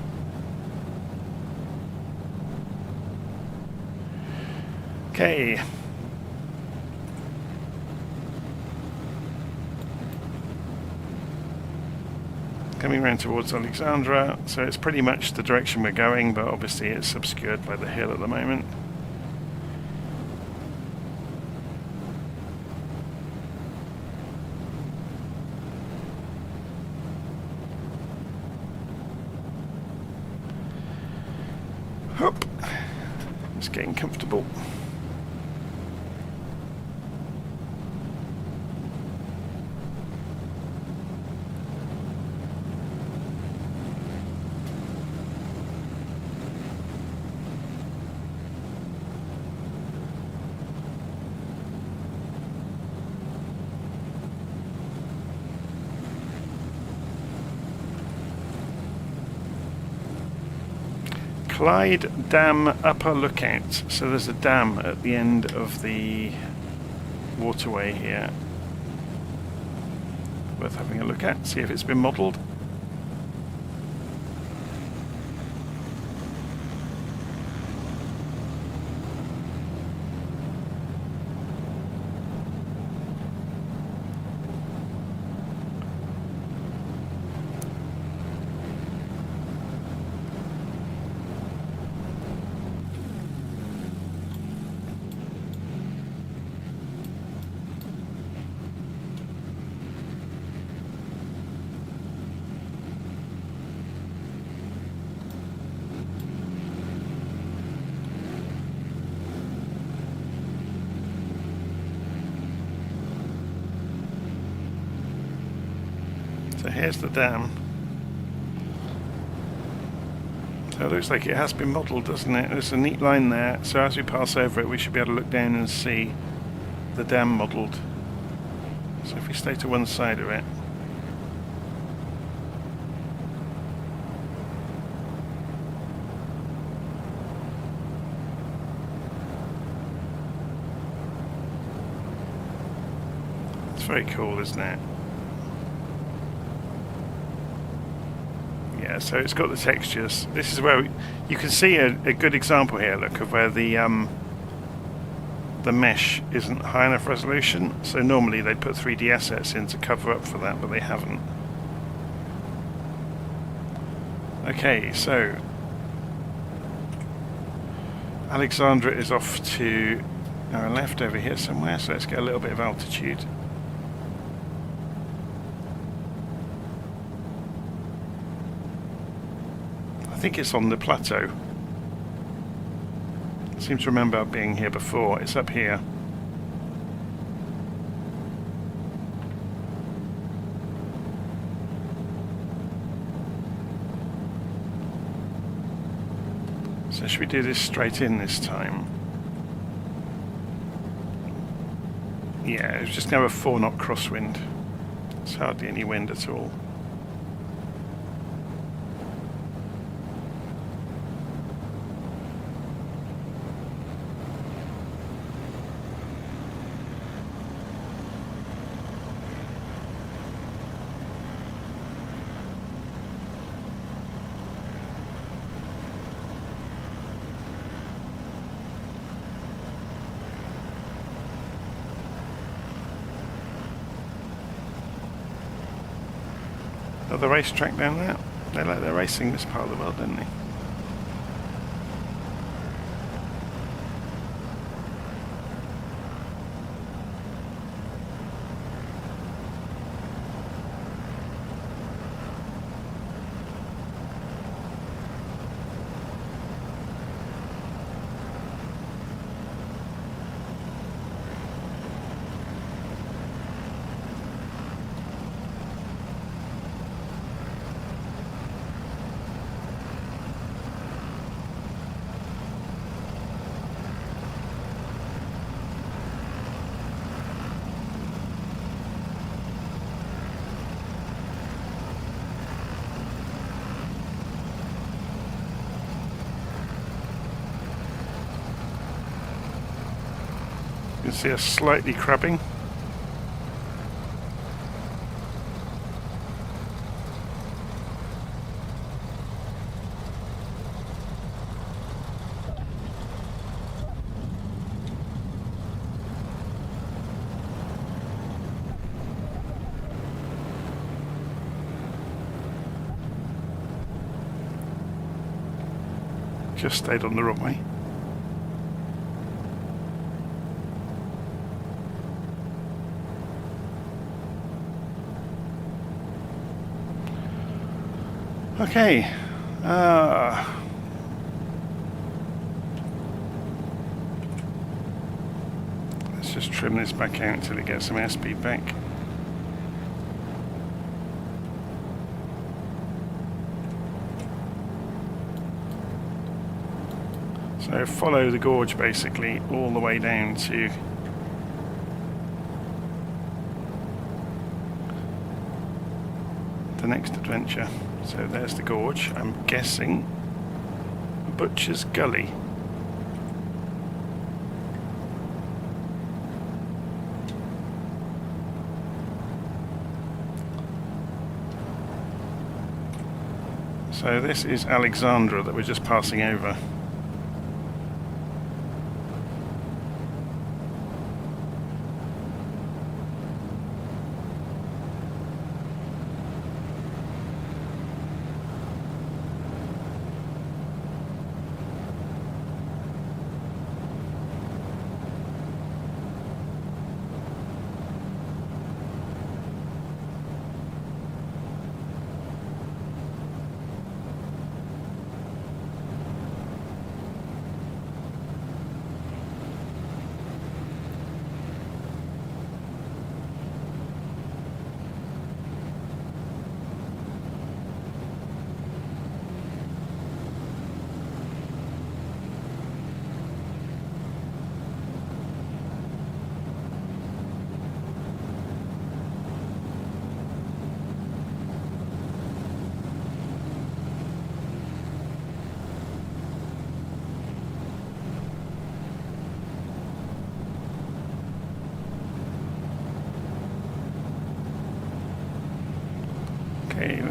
Okay. Coming around towards Alexandra, so it's pretty much the direction we're going, but obviously it's obscured by the hill at the moment. Hop. Just getting comfortable. Clyde Dam Upper Lookout. So there's a dam at the end of the waterway here. Worth having a look at, see if it's been modelled. here's the dam. So it looks like it has been modelled, doesn't it? There's a neat line there, so as we pass over it we should be able to look down and see the dam modelled. So if we stay to one side of it, it's very cool, isn't it? Yeah, so it's got the textures. This is where you can see a good example here, look, of where the mesh isn't high enough resolution. So normally they'd put 3D assets in to cover up for that, but they haven't. Okay, so Alexandra is off to our left over here somewhere, so let's get a little bit of altitude. I think it's on the plateau. I seem to remember being here before. It's up here. So should we do this straight in this time? Yeah, it's just now a 4-knot crosswind. It's hardly any wind at all. The racetrack down there. They like their racing this part of the world, don't they? You can see us slightly crabbing. Just stayed on the runway. Okay, let's just trim this back out until it gets some airspeed back. So follow the gorge basically all the way down to the next adventure. So there's the gorge. I'm guessing Butcher's Gully. So this is Alexandra that we're just passing over.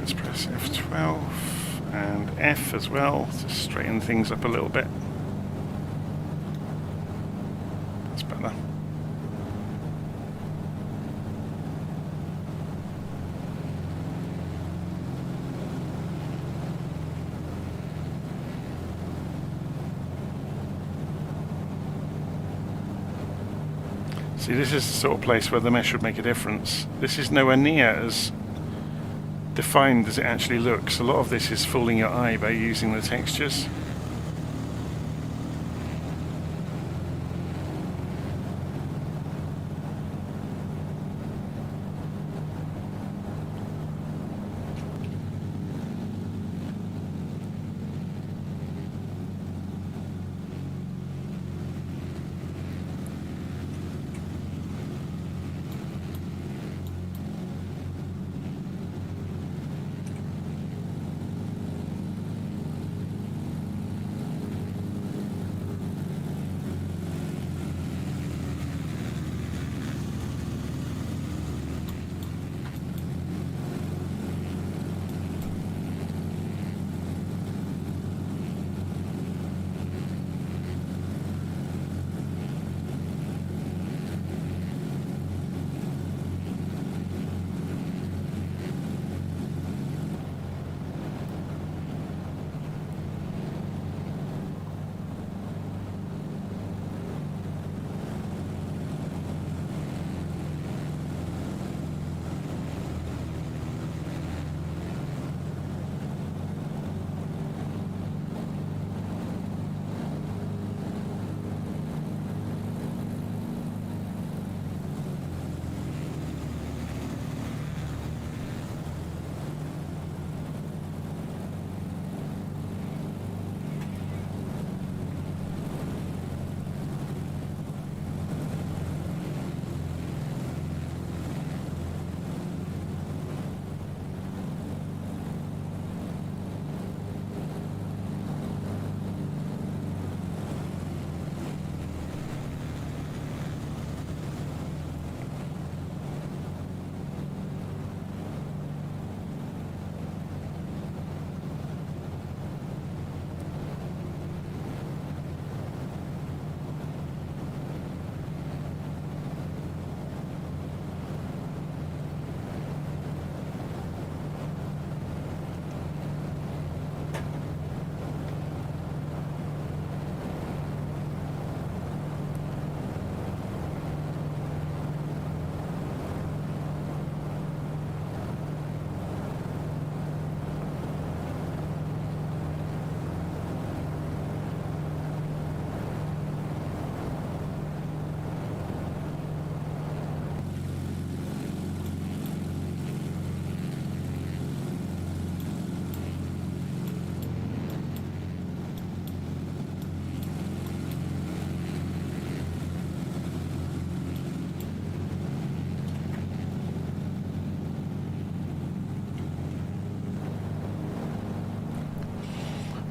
let's press F12 and F as well to straighten things up a little bit. That's better. See, this is the sort of place where the mesh would make a difference. This is nowhere near as defined as it actually looks. A lot of this is fooling your eye by using the textures.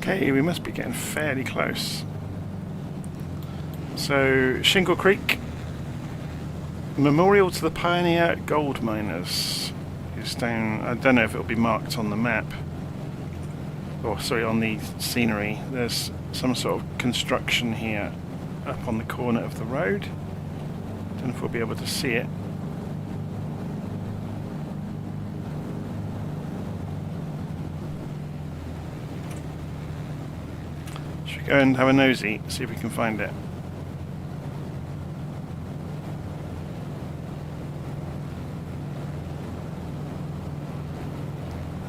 Okay, we must be getting fairly close. So, Shingle Creek, Memorial to the Pioneer Gold Miners is down. I don't know if it'll be marked on the map, or sorry, on the scenery. There's some sort of construction here up on the corner of the road. Don't know if we'll be able to see it. Should we go and have a nosy, see if we can find it?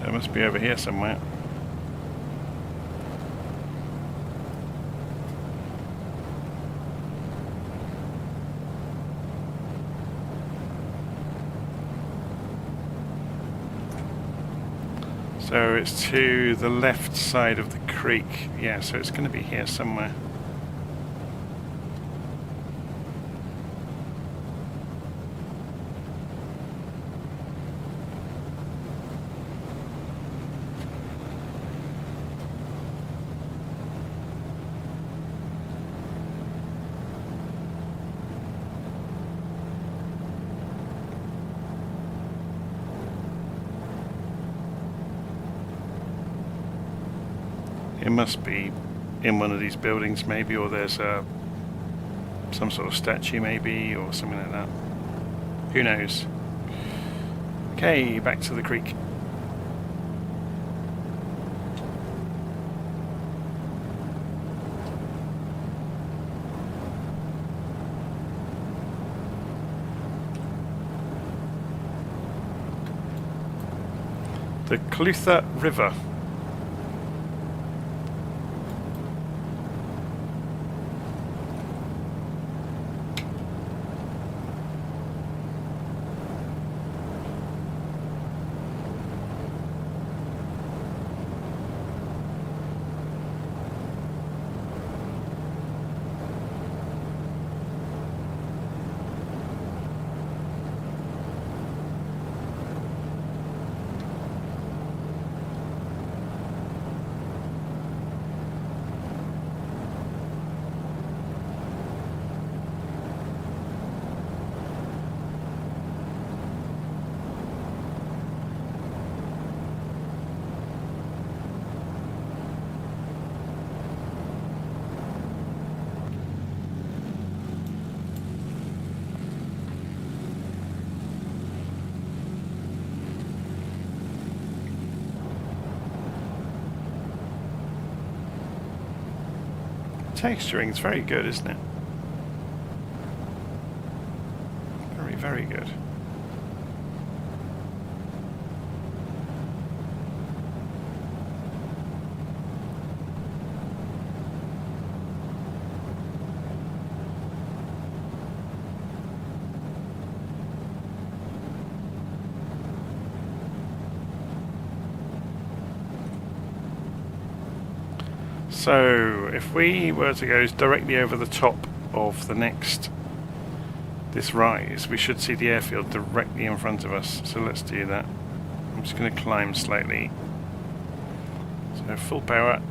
It must be over here somewhere. So it's to the left side of the creek. Yeah, so it's going to be here somewhere. It must be in one of these buildings maybe, or there's some sort of statue maybe, or something like that. Who knows? Okay, back to the creek. The Clutha River. Texturing is very good, isn't it? Very, very good. So, if we were to go directly over the top of this rise, we should see the airfield directly in front of us. So let's do that. I'm just going to climb slightly. So full power.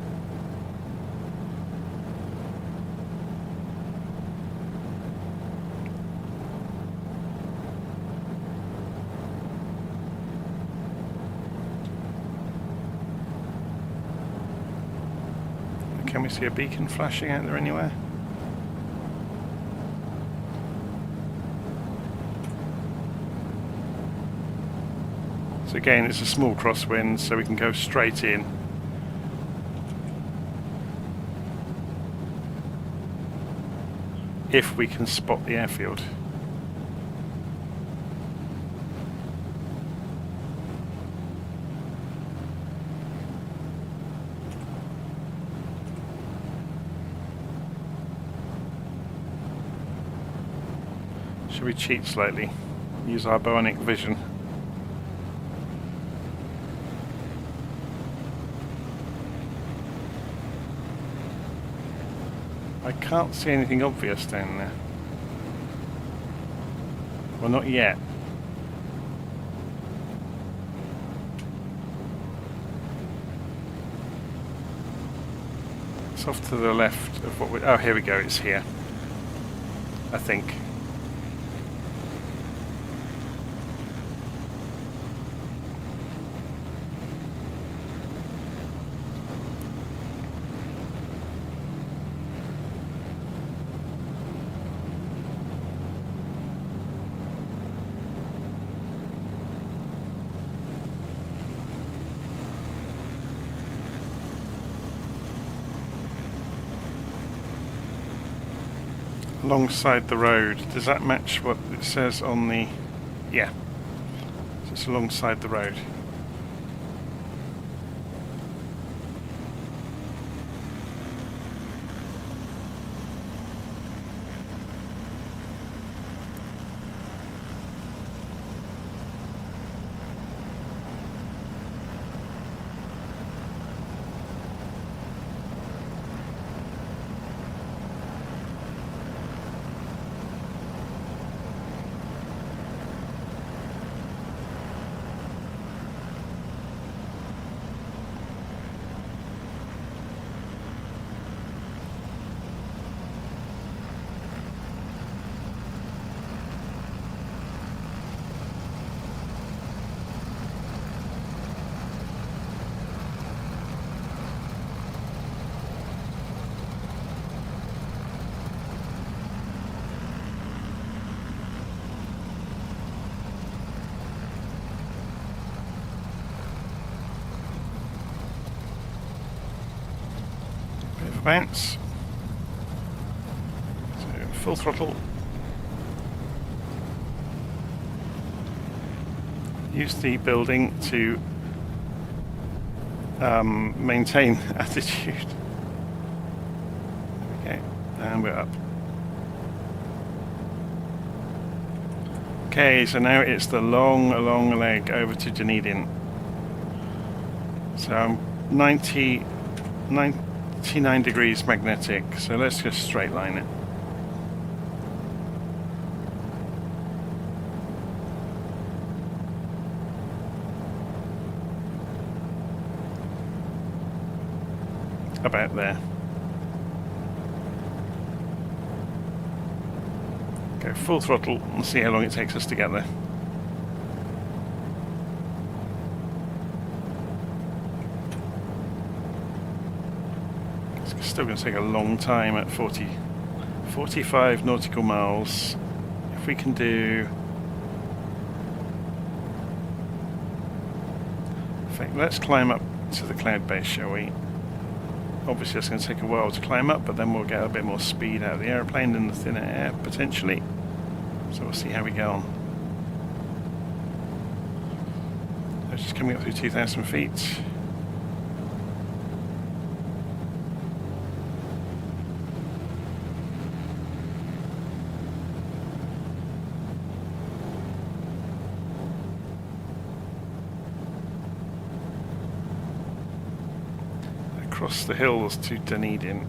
Can we see a beacon flashing out there anywhere? So again, it's a small crosswind, so we can go straight in. If we can spot the airfield. Should we cheat slightly? Use our bionic vision. I can't see anything obvious down there. Well, not yet. It's off to the left of what we... Oh, here we go, it's here. I think. Alongside the road. Does that match what it says on the... Yeah. So it's alongside the road. a bounce. So full throttle. Use the building to maintain attitude. There we go, and we're up. Okay, so now it's the long leg over to Dunedin. So I'm 99 degrees magnetic, so let's just straight line it. About there. Go full throttle and see how long it takes us to get there. It's still going to take a long time at 45 nautical miles. If we can do... In fact, let's climb up to the cloud base, shall we? Obviously it's going to take a while to climb up, but then we'll get a bit more speed out of the aeroplane in the thinner air, potentially. So we'll see how we go on. So just coming up through 2,000 feet. Across the hills to Dunedin.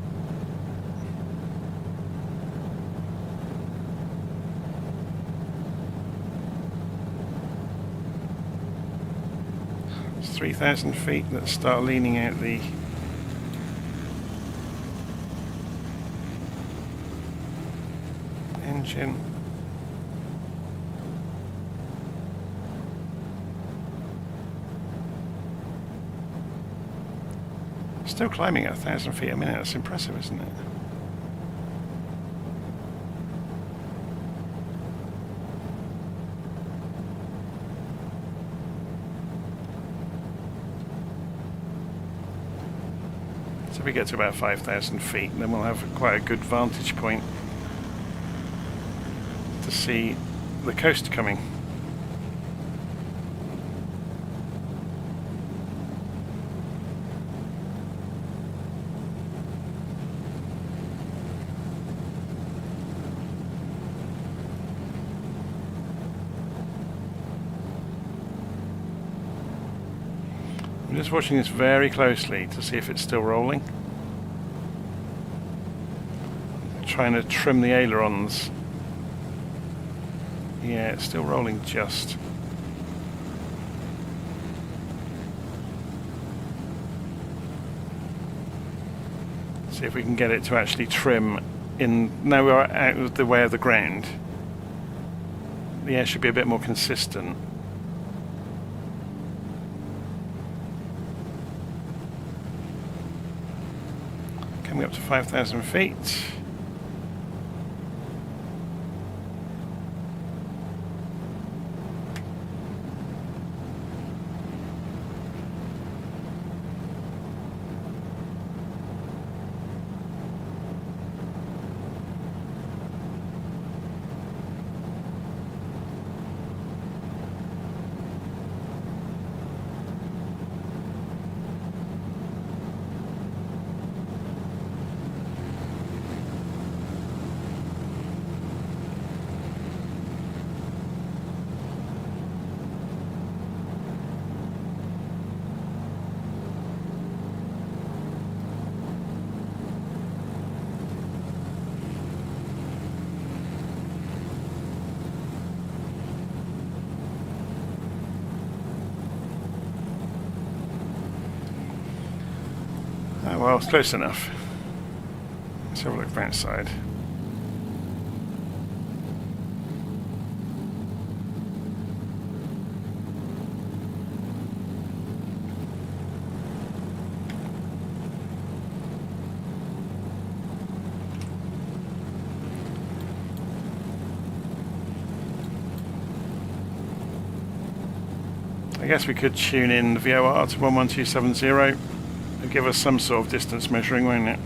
It's 3,000 feet. Let's start leaning out the engine. Still climbing at 1,000 feet a minute. That's impressive, isn't it? So if we get to about 5,000 feet, then we'll have quite a good vantage point to see the coast coming. I'm just watching this very closely to see if it's still rolling. Trying to trim the ailerons. Yeah, it's still rolling just. See if we can get it to actually trim in. Now we're out of the way of the ground. The air should be a bit more consistent. Coming up to 5,000 feet. Oh, well, it's close enough. Let's have a look from outside. I guess we could tune in the VOR to 11270 and give us some sort of distance measuring, won't it?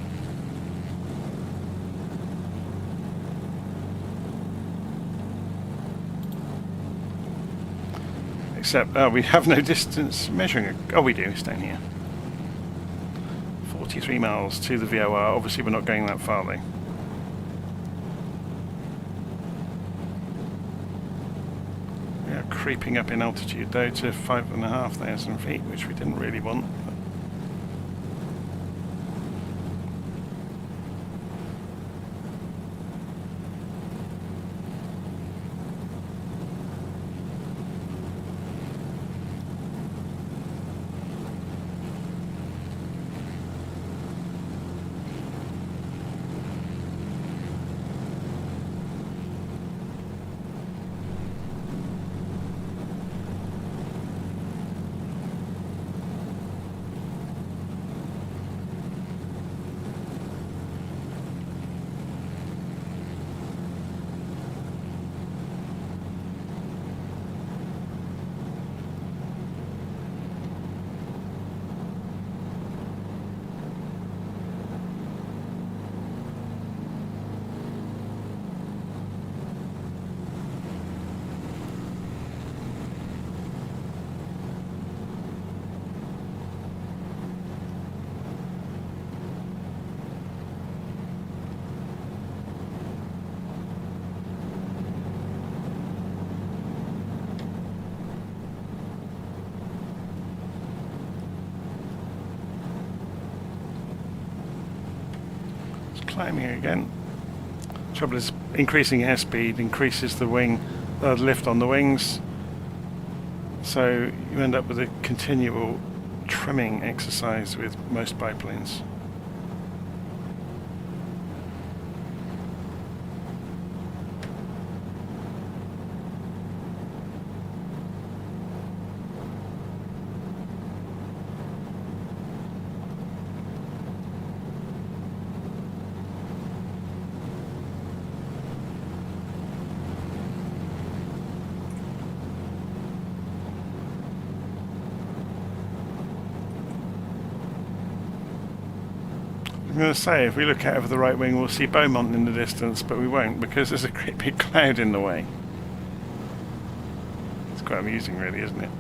Except we have no distance measuring. Oh, we do. It's down here. 43 miles to the VOR. Obviously, we're not going that far though. We are creeping up in altitude though to 5,500 feet, which we didn't really want. Climbing again. Trouble is, increasing airspeed increases the wing, lift on the wings, so you end up with a continual trimming exercise with most biplanes. I'm going to say, if we look out over the right wing, we'll see Beaumont in the distance, but we won't because there's a great big cloud in the way. It's quite amusing, really, isn't it?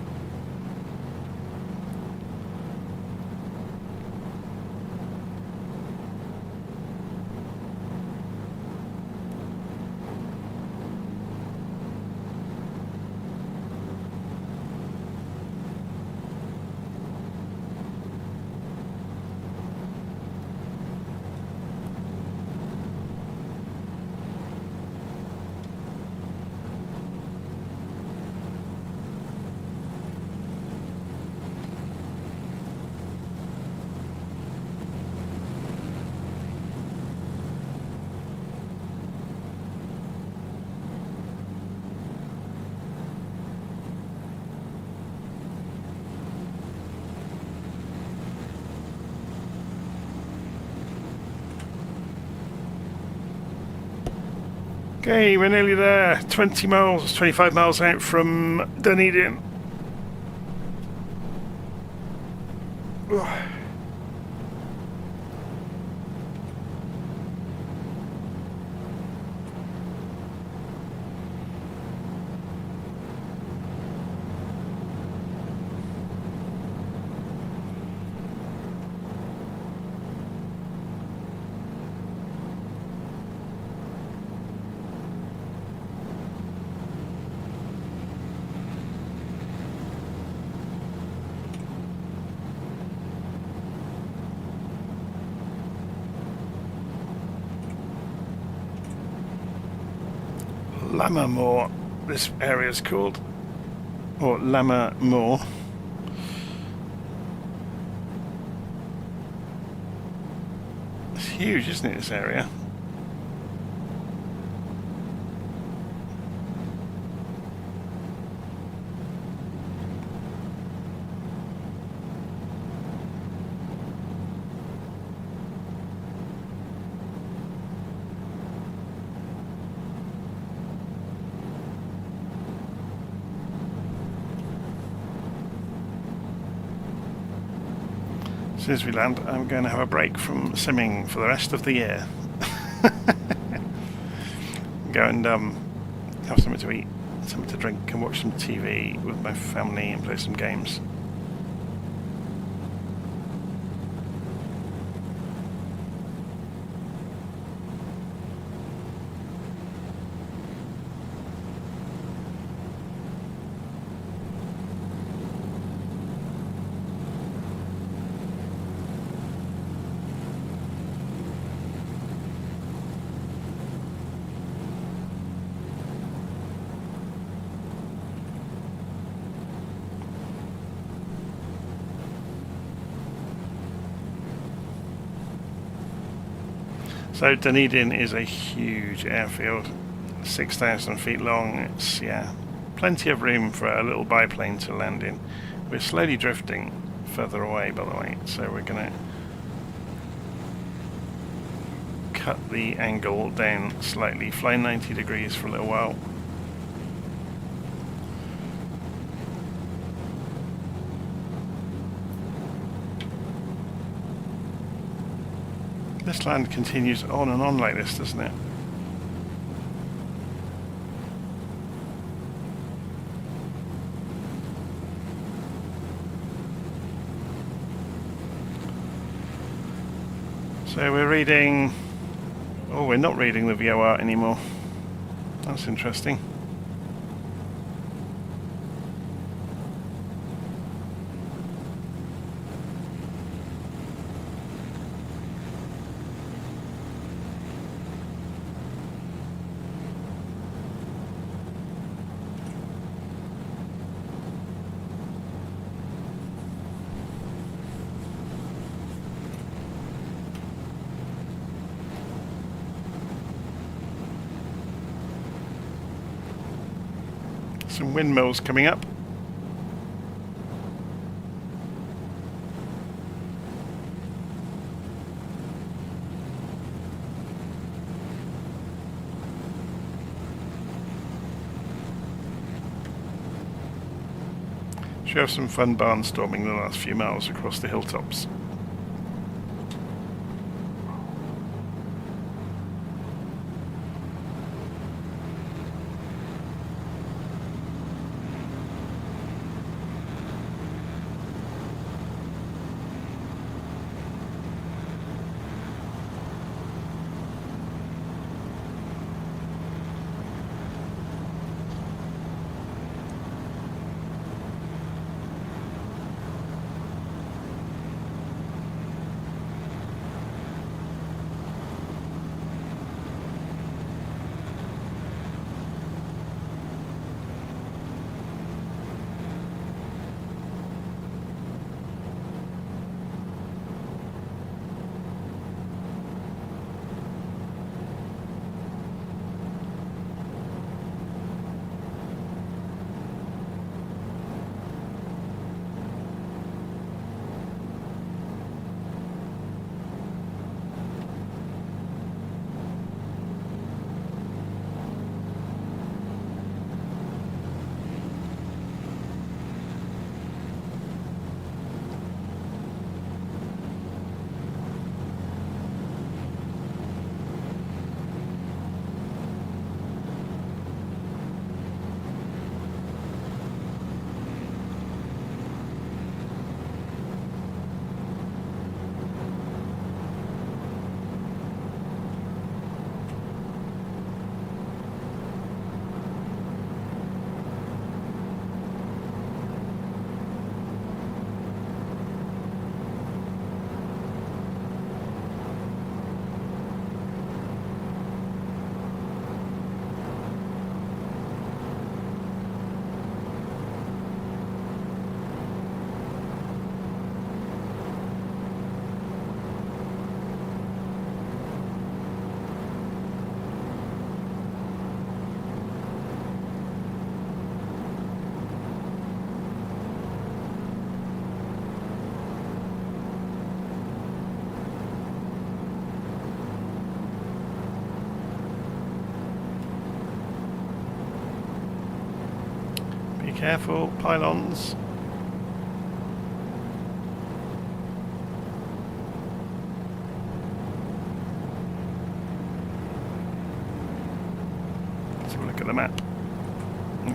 Okay, we're nearly there. 20 miles, 25 miles out from Dunedin. Ugh. Lammermoor, this area is called, or Lammermoor. It's huge, isn't it, this area? As soon as we land, I'm going to have a break from simming for the rest of the year. Go and have something to eat. something to drink and watch some TV with my family and play some games. So Dunedin is a huge airfield, 6,000 feet long. It's, yeah, plenty of room for a little biplane to land in. We're slowly drifting further away, by the way, so we're going to cut the angle down slightly, fly 90 degrees for a little while. This land continues on and on like this, doesn't it? So we're reading... Oh, we're not reading the VOR anymore. That's interesting. Some windmills coming up. Should have some fun barnstorming the last few miles across the hilltops. Careful, pylons. Let's have a look at the map.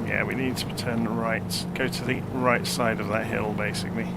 Yeah, we need to turn right, go to the right side of that hill, basically.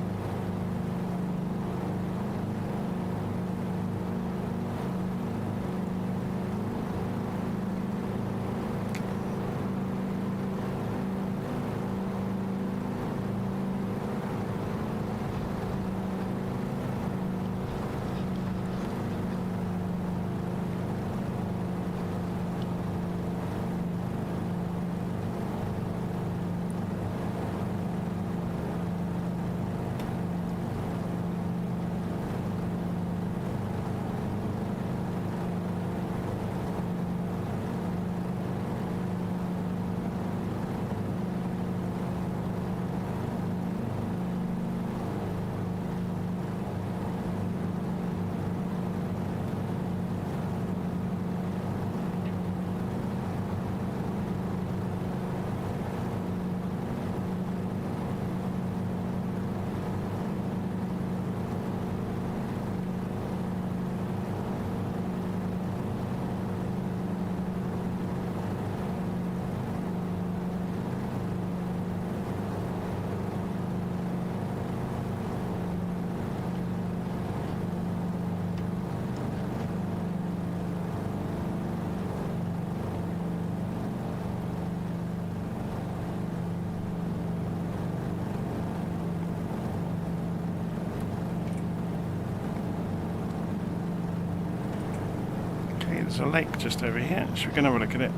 There's a lake just over here. Should we go and have a look at it?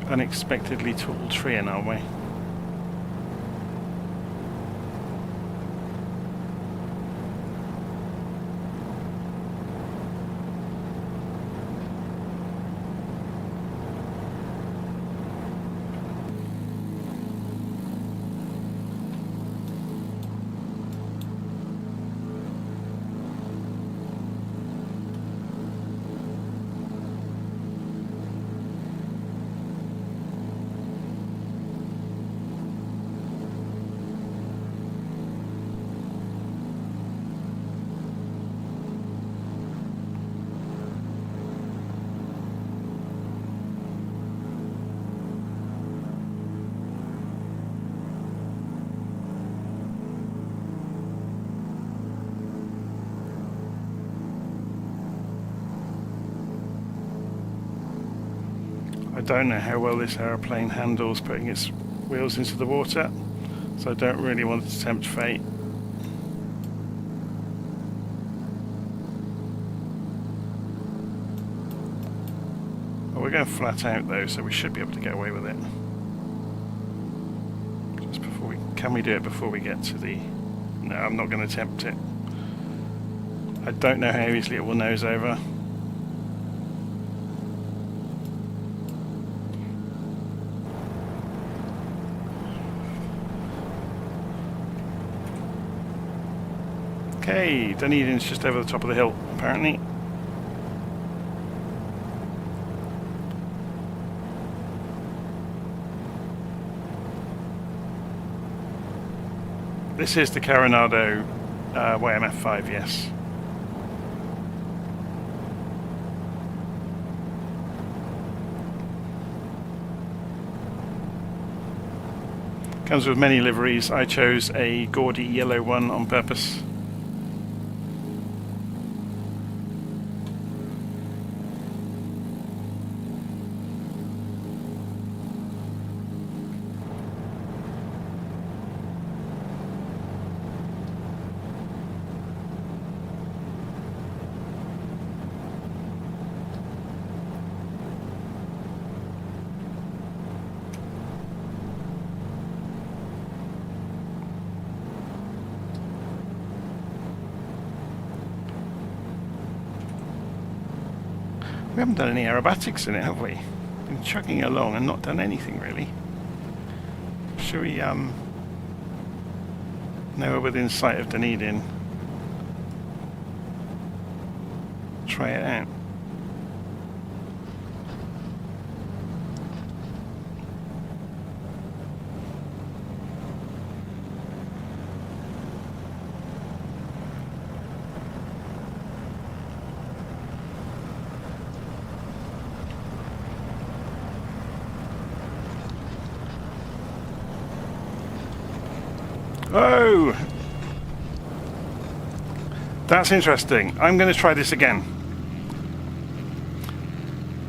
Unexpectedly tall tree in our way. I don't know how well this aeroplane handles putting its wheels into the water, so I don't really want to tempt fate. Well, we're going flat out though, so we should be able to get away with it. Just before we... Can we do it before we get to the... No, I'm not going to attempt it. I don't know how easily it will nose over. Okay, Dunedin's just over the top of the hill, apparently. This is the Coronado YMF-5, yes. Comes with many liveries. I chose a gaudy yellow one on purpose. We haven't done any aerobatics in it, have we? Been chugging along and not done anything really. Should we Now we're within sight of Dunedin. Try it out. Oh! That's interesting. I'm going to try this again.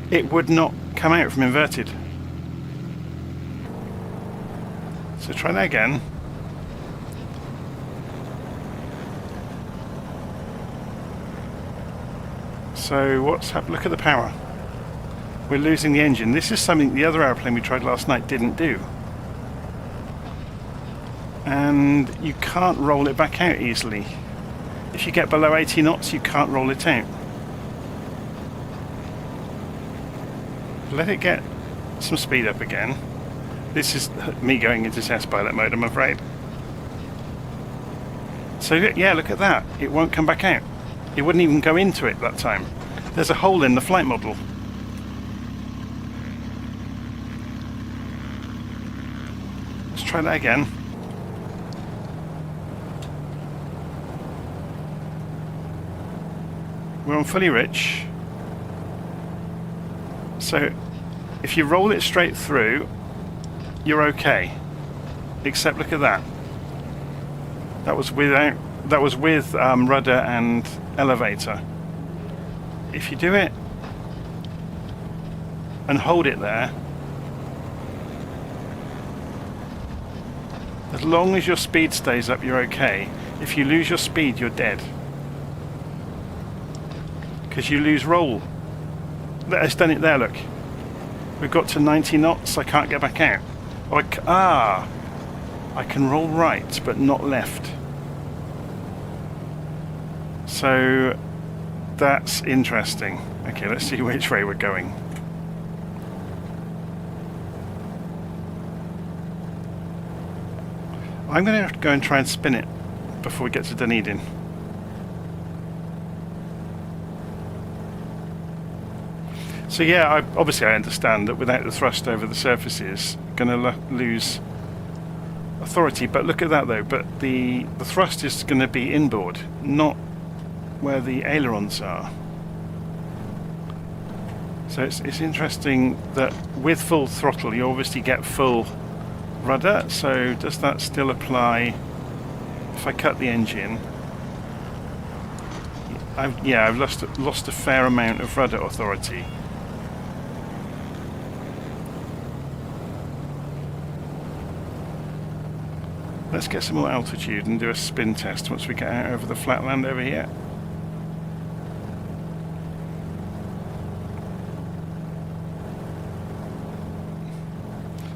It would not come out from inverted. So try that again. So what's happened? Look at the power. We're losing the engine. This is something the other airplane we tried last night didn't do. And you can't roll it back out easily. If you get below 80 knots, you can't roll it out. Let it get some speed up again. This is me going into test pilot mode, I'm afraid. So yeah, look at that. It won't come back out. It wouldn't even go into it that time. There's a hole in the flight model. Let's try that again. We're on fully rich. So if you roll it straight through, you're okay. Except look at that. That was with rudder and elevator. If you do it and hold it there, as long as your speed stays up, you're okay. If you lose your speed, you're dead. Because you lose roll. It's done it there, look. We've got to 90 knots, I can't get back out. I can roll right, but not left. So that's interesting. Okay, let's see which way we're going. I'm going to have to go and try and spin it before we get to Dunedin. So yeah, obviously I understand that without the thrust over the surfaces, going to lose authority. But look at that though. But the thrust is going to be inboard, not where the ailerons are. So it's interesting that with full throttle you obviously get full rudder. So does that still apply if I cut the engine? I've lost a fair amount of rudder authority. Let's get some more altitude and do a spin test once we get out over the flatland over here.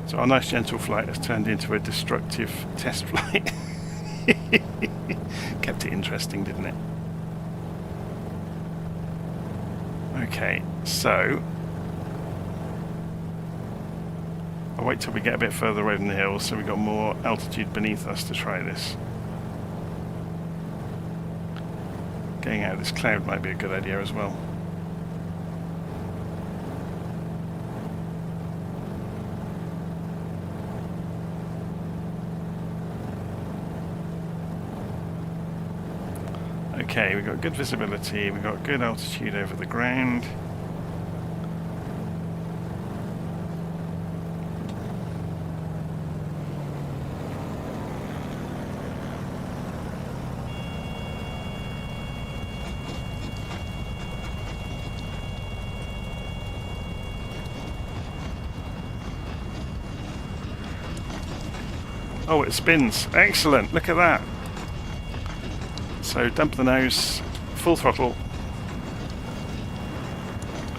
So our nice gentle flight has turned into a destructive test flight. Kept it interesting, didn't it? Okay, so I'll wait till we get a bit further away from the hills so we've got more altitude beneath us to try this. Getting out of this cloud might be a good idea as well. Okay, we've got good visibility, we've got good altitude over the ground. Oh, it spins. Excellent. Look at that. So dump the nose, full throttle,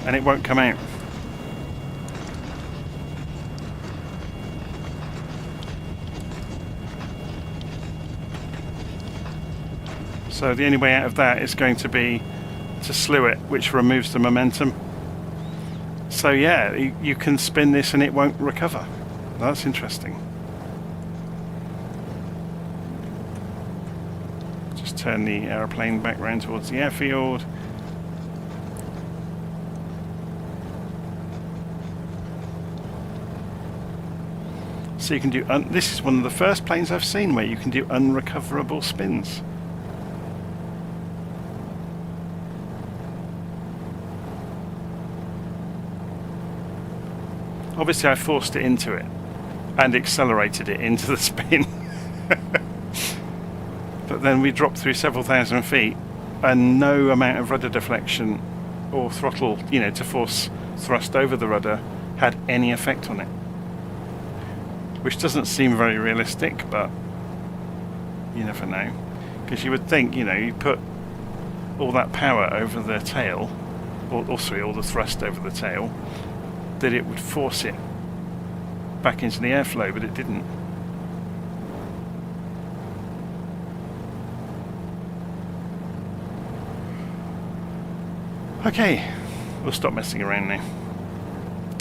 and it won't come out. So the only way out of that is going to be to slew it, which removes the momentum. So yeah, you can spin this and it won't recover. That's interesting. turn the aeroplane back round towards the airfield. So you can do, this is one of the first planes I've seen where you can do unrecoverable spins. Obviously I forced it into it and accelerated it into the spin. But then we dropped through several thousand feet and no amount of rudder deflection or throttle, you know, to force thrust over the rudder had any effect on it. Which doesn't seem very realistic, but you never know. Because you would think, you know, you put all that power over the tail, or sorry, all the thrust over the tail, that it would force it back into the airflow, but it didn't. Okay, we'll stop messing around now.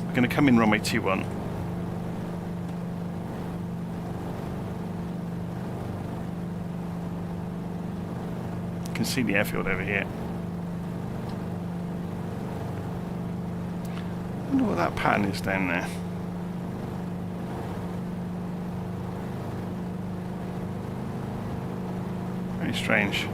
We're going to come in runway 21. You can see the airfield over here. I wonder what that pattern is down there. Very strange.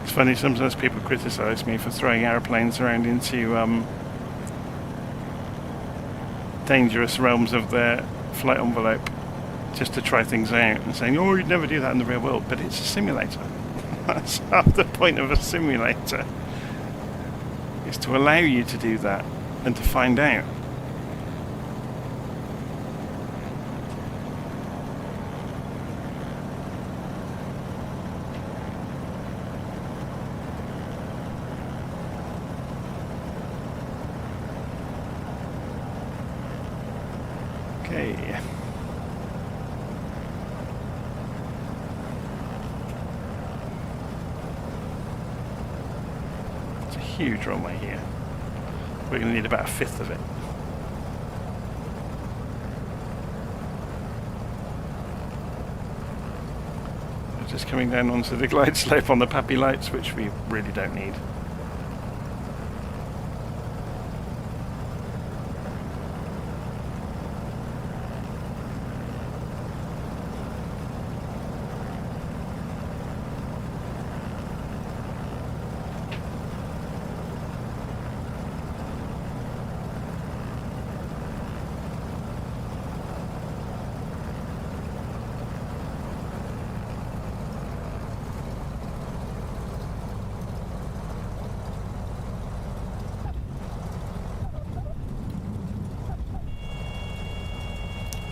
Funny, sometimes people criticise me for throwing aeroplanes around into dangerous realms of their flight envelope just to try things out and saying, oh, you'd never do that in the real world, but it's a simulator. That's half the point of a simulator, is to allow you to do that and to find out. Okay. It's a huge runway here. We're going to need about a fifth of it. We're just coming down onto the glide slope on the PAPI lights, which we really don't need.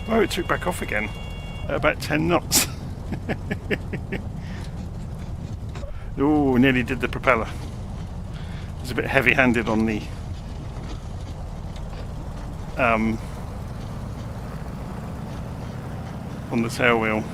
Oh, it took back off again at about 10 knots. Ooh, nearly did the propeller. It was a bit heavy-handed on the tail wheel.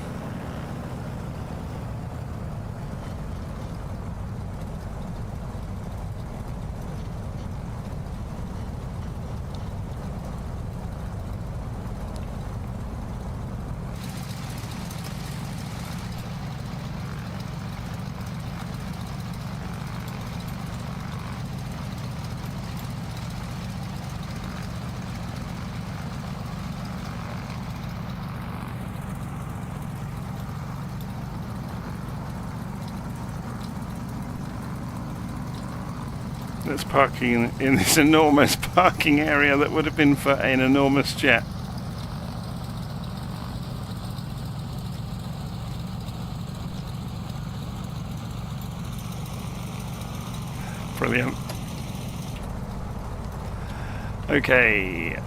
That's parking in this enormous parking area that would have been for an enormous jet. Brilliant. Okay.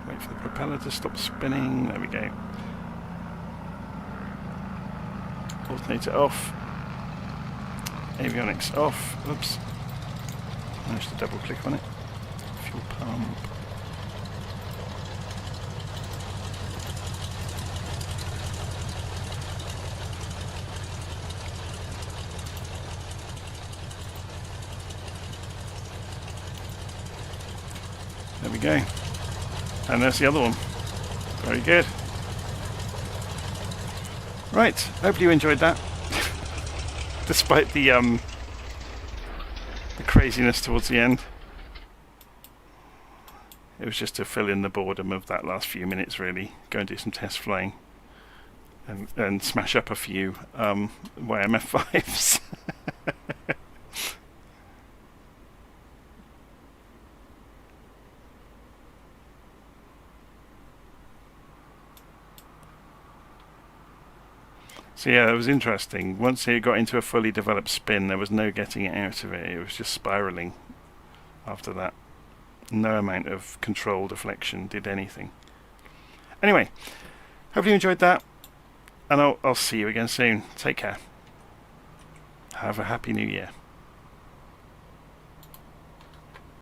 Wait for the propeller to stop spinning. There we go. Alternator off. Avionics off. Oops. Managed to double click on it. Fuel pump. There we go. And there's the other one. Very good. Right, hope you enjoyed that. Despite the craziness towards the end. It was just to fill in the boredom of that last few minutes, really. Go and do some test flying. And smash up a few YMF-5s. So yeah, it was interesting. Once it got into a fully developed spin, there was no getting it out of it. It was just spiraling after that. No amount of control deflection did anything. Anyway, hope you enjoyed that, and I'll see you again soon. Take care. Have a happy new year.